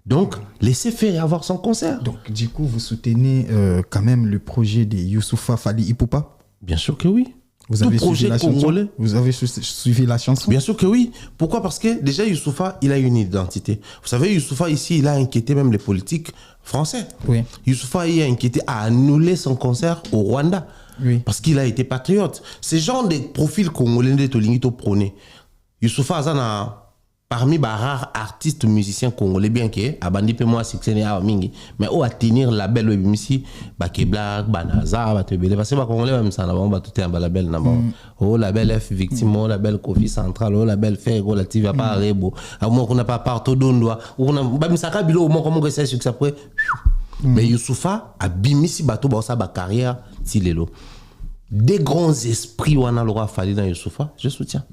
Donc, laissez Ferré avoir son concert. Donc, du coup, vous soutenez quand même le projet de Youssoupha Fali Ipupa? Bien sûr que oui. Vous avez suivi la chanson? Vous avez suivi la chanson? Bien sûr que oui. Pourquoi? Parce que déjà, Youssoupha, il a une identité. Vous savez, Youssoupha, ici, il a inquiété même les politiques français. Oui. Youssoupha, il a inquiété à annuler son concert au Rwanda. Oui. Parce qu'il a été patriote. Ce genre de profil congolais de Tolingito prôné. Youssoupha Azana parmi les rares artistes musiciens congolais, bien que abandi pe moi succès ne a mingi, mais au à tenir label au bimisi, ke black, banaza, ba te belé parce que ba congolais même ça na ba tout un label na ba. Oh label F victime, oh label Kofi Central, oh label Ferro la TV pas rebo. À moins qu'on n'a pas partout d'ondoa, on a ba misaka bilo au moins comment que c'est succès après. Mais Youssoufa a bimisi bateau ba sa ba carrière tilelo. Des grands esprits wana l'aura fallu dans Youssoufa, je soutiens.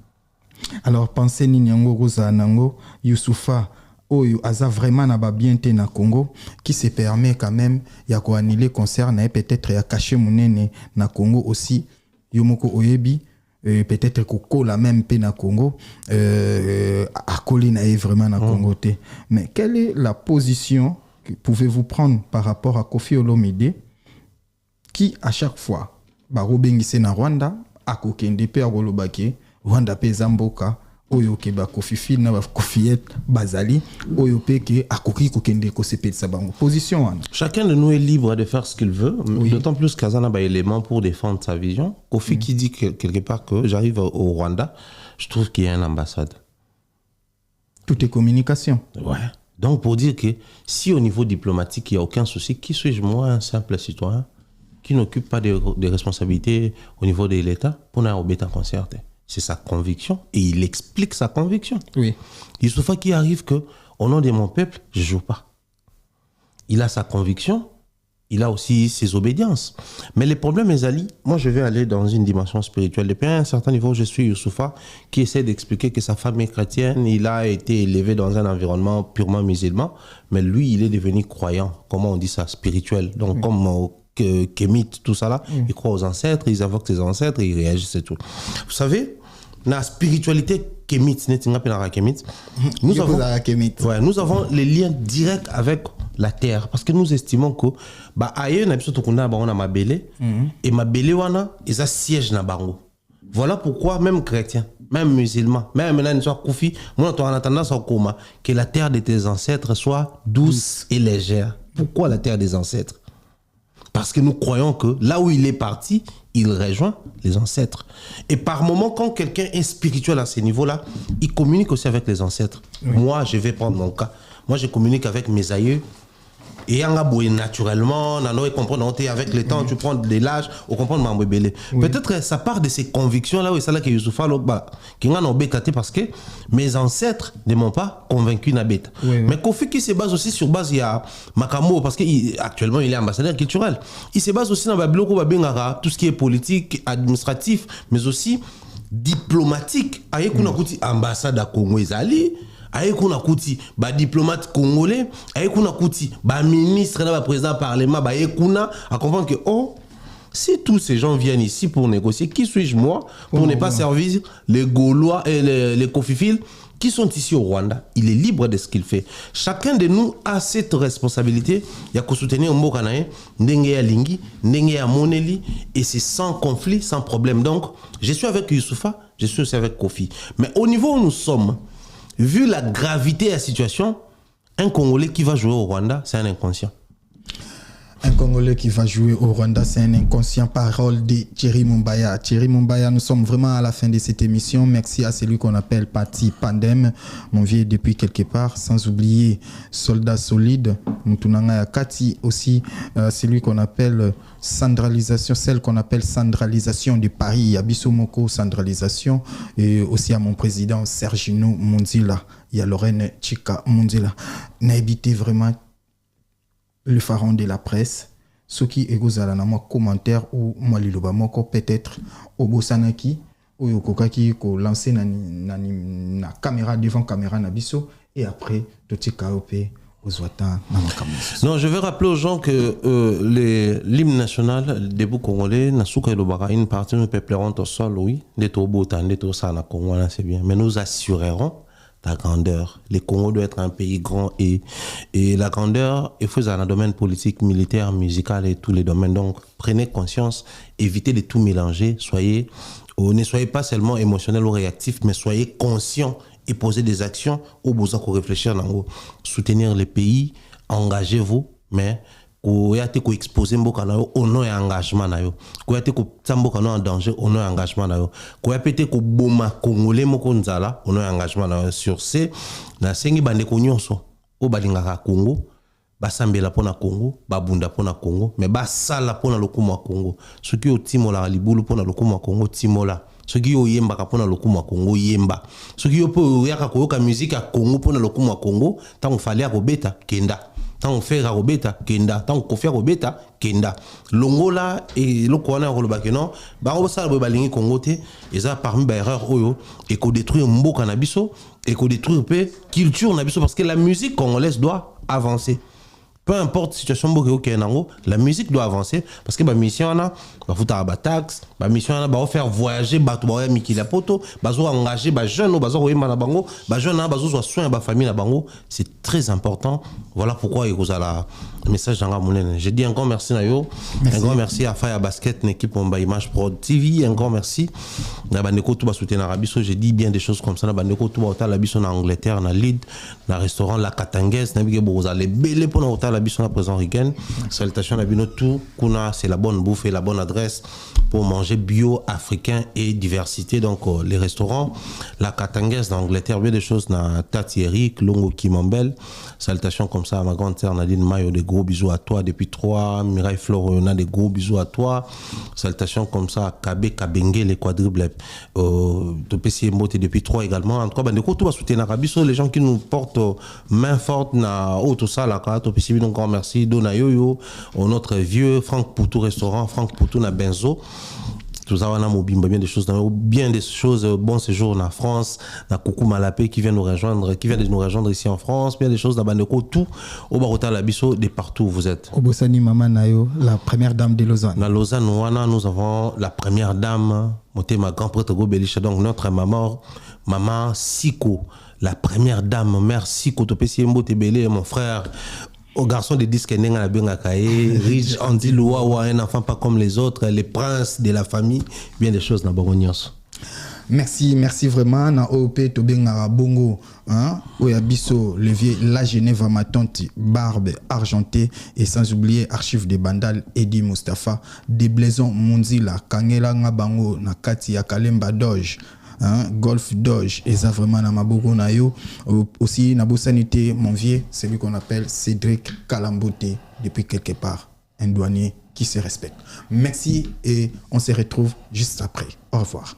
Alors pensez ni nyango rosa nango Youssoufa oyo aza vraiment na ba bien te na Congo qui se permet quand même ya ko annuler concert na peut-être ya cacher munene na Congo aussi yomoko oyebi peut-être ko la même pe na Congo a collé na vraiment na Congo te. Mais quelle est la position que pouvez-vous prendre par rapport à Koffi Olomide qui à chaque fois ba robengise na Rwanda akokende pe akolobaki Rwanda pe zamboka oyo ke ba Kofi na ba Kofiet bazali oyo pe ke akoki kokende ko sepetsa bango position wana. Chacun de nous est libre de faire ce qu'il veut, d'autant plus qu'Azana a élément pour défendre sa vision. Kofi qui dit quelque part que j'arrive au Rwanda, je trouve qu'il y a une ambassade. Tout est communication. Ouais. Donc pour dire que si au niveau diplomatique il n'y a aucun souci, qui suis-je moi, un simple citoyen qui n'occupe pas de responsabilités au niveau de l'État pour n'avoir en concert. C'est sa conviction et il explique sa conviction. Oui. Youssoufa qui arrive que au nom de mon peuple, je joue pas. Il a sa conviction, il a aussi ses obédiences. Mais le problème, Ezali, moi je vais aller dans une dimension spirituelle. Depuis un certain niveau, je suis Youssoufa qui essaie d'expliquer que sa femme est chrétienne, il a été élevé dans un environnement purement musulman, mais lui, il est devenu croyant. Comment on dit ça? Spirituel. Donc comme kémite, tout ça là, ils croient aux ancêtres, ils invoquent ses ancêtres, ils réagissent et tout. Vous savez, la spiritualité kémite, nous avons les liens directs avec la terre parce que nous estimons que on a mabele et mabele wana ils a siège na bango. Voilà pourquoi même chrétien, même musulman, même maintenant soit koufi, moi on a tendance à coma que la terre de tes ancêtres soit douce et légère. Pourquoi la terre des ancêtres? Parce que nous croyons que là où il est parti, il rejoint les ancêtres. Et par moment, quand quelqu'un est spirituel à ce niveau-là, il communique aussi avec les ancêtres. Oui. Moi, je vais prendre mon cas. Moi, je communique avec mes aïeux. Et naturellement, avec le temps, tu prends de l'âge, on comprend ma bébé. Peut-être que ça part de ces convictions-là, où c'est là que Youssoufa qui a bécaté parce que mes ancêtres ne m'ont pas convaincu na bête. Mais Kofi qui se base aussi sur base, il y a Makamo, parce qu'actuellement il est ambassadeur culturel. Il se base aussi dans tout ce qui est politique, administratif, mais aussi diplomatique. Ayekuna kuti ambassade à Congo Ezali. Ayekuna kuti ba diplomate congolais, ayekuna kuti ba ministre na ba président parlement, ba ayekuna à comprendre que si tous ces gens viennent ici pour négocier, qui suis-je moi pour ne pas servir les Gaulois et les Kofifils qui sont ici au Rwanda? Il est libre de ce qu'il fait. Chacun de nous a cette responsabilité. Il y a que soutenir Mboka nae, ndenge ya lingi, ndenge ya moneli, et c'est sans conflit, sans problème. Donc, je suis avec Youssoufa, je suis aussi avec Kofi. Mais au niveau où nous sommes, vu la gravité de la situation, un Congolais qui va jouer au Rwanda, c'est un inconscient. Un Congolais qui va jouer au Rwanda, c'est un inconscient. Parole de Thierry Mumbaya. Thierry Mumbaya, nous sommes vraiment à la fin de cette émission. Merci à celui qu'on appelle Pati Pandem, mon vieux depuis quelque part. Sans oublier Soldat Solide, Mtunanga Kati aussi, celui qu'on appelle centralisation, celle qu'on appelle centralisation de Paris, Abissomoko centralisation, et aussi à mon président Sergino Munzila, il y a Lorraine Chika Munzila. N'a évité vraiment le pharaon de la presse, ce qui est gozala na moi commentaire ou moi liloba moko peut-être au bosanaki ou yokokaki ko lancer na caméra devant caméra na biso et après totika opé aux watans na makamu. Non, je vais rappeler aux gens que l'hymne national des Bou Congolais na souka lobaka une partie nous peupleront au sol oui, des tobotan des to ça na Congo là c'est bien, mais nous assurerons la grandeur. Le Congo doit être un pays grand et la grandeur, il faut dans le domaine politique, militaire, musical et tous les domaines. Donc, prenez conscience, évitez de tout mélanger. Ne soyez pas seulement émotionnel ou réactif, mais soyez conscient et posez des actions au besoin qu'on réfléchisse. Soutenir les pays, engagez-vous, mais koya te ko exposer mboka na yo au nom et engagement na yo koya te ko tsamboka na en danger au nom et engagement na yo koya pete ko boma congolais moko nzala au nom et engagement na yo sur ce na sengi bande ko nyonso o balingaka Congo basambela pona Congo babunda pona Congo mais basala pona lokumu wa Congo soki otimola libulu pona lokumu wa Congo timola soki yo yemba kapona lokumu wa Congo yemba soki yo po yaka koyoka musique ya Congo pona lokumu wa Congo tango fali ya kobeta kenda tango fera kobeta kenda tango kofia kobeta kenda longola et lokwana koloba ke non ba osala bo balingi Congo te eza parmi ba erreur oyo et ko détruire mboka na biso et ko détruire pe culture na biso parce que la musique congolaise doit avancer. Peu importe la situation, la musique doit avancer parce que la mission va faire des taxes, la mission va faire voyager, va faire poto, va engager les jeunes, va les jeunes va soigner la famille. C'est très important. Voilà pourquoi il y a le message dans la Je dis encore merci à vous. Un grand merci à Faya Basket, une équipe de Image Pro TV. Un grand merci. J'ai dit bien des choses comme ça. En Angleterre, en Lille, dans le restaurant La Katangaise, vous allez belle pour nous la biso na présent Rigen. Salutations à Bino tout. Kuna c'est la bonne bouffe et la bonne adresse pour manger bio, africain et diversité. Donc les restaurants, La Katangaise d'Angleterre, bien des choses na Tati Eric, Longo Kimambel. Salutations comme ça à ma grande sœur Nadine Mayo, des gros bisous à toi depuis 3. Mireille Flore, on a des gros bisous à toi. Salutations comme ça à Kabe Kabenge, les quadruplets. Topesi Mbote depuis 3 également. En tout cas, tout va soutenir les gens qui nous portent main forte na tout ça là. Topesi encore merci Dona Yoyo, notre vieux Franck Poutou restaurant, Franck Poutou na Benzo. Tout ça, on a bien des choses, bon séjour en France, na Coucou Malapé qui vient de nous rejoindre ici en France, bien des choses là-bas, tout, au Barota Labisso, de partout où vous êtes. Obosani Mama Nayo, la première dame de Lausanne. Na Lausanne, nous avons la première dame, ma grand prêtre Gobelisha, donc notre maman Siko, la première dame, mère Siko, Topesi Mbote Belé, mon frère. Au garçon de disques Nenga Benga Kaye, riche, Andy Loua, un enfant pas comme les autres, les princes de la famille, bien des choses dans Borognos. Merci vraiment. Na OP Tobenga Bongo, hein, Oyabiso, le vieux La Genève, ma tante, Barbe argentée, et sans oublier Archives des Bandal, Eddie Mustafa, Deblaison Munzila, Kangela Ngabango, Nakati Yakalemba Doge. Hein, Golf Dodge et ça vraiment na maboko na yo aussi na sanité mon vieux celui qu'on appelle Cédric Kalambote depuis quelque part un douanier qui se respecte. Merci et on se retrouve juste après. Au revoir.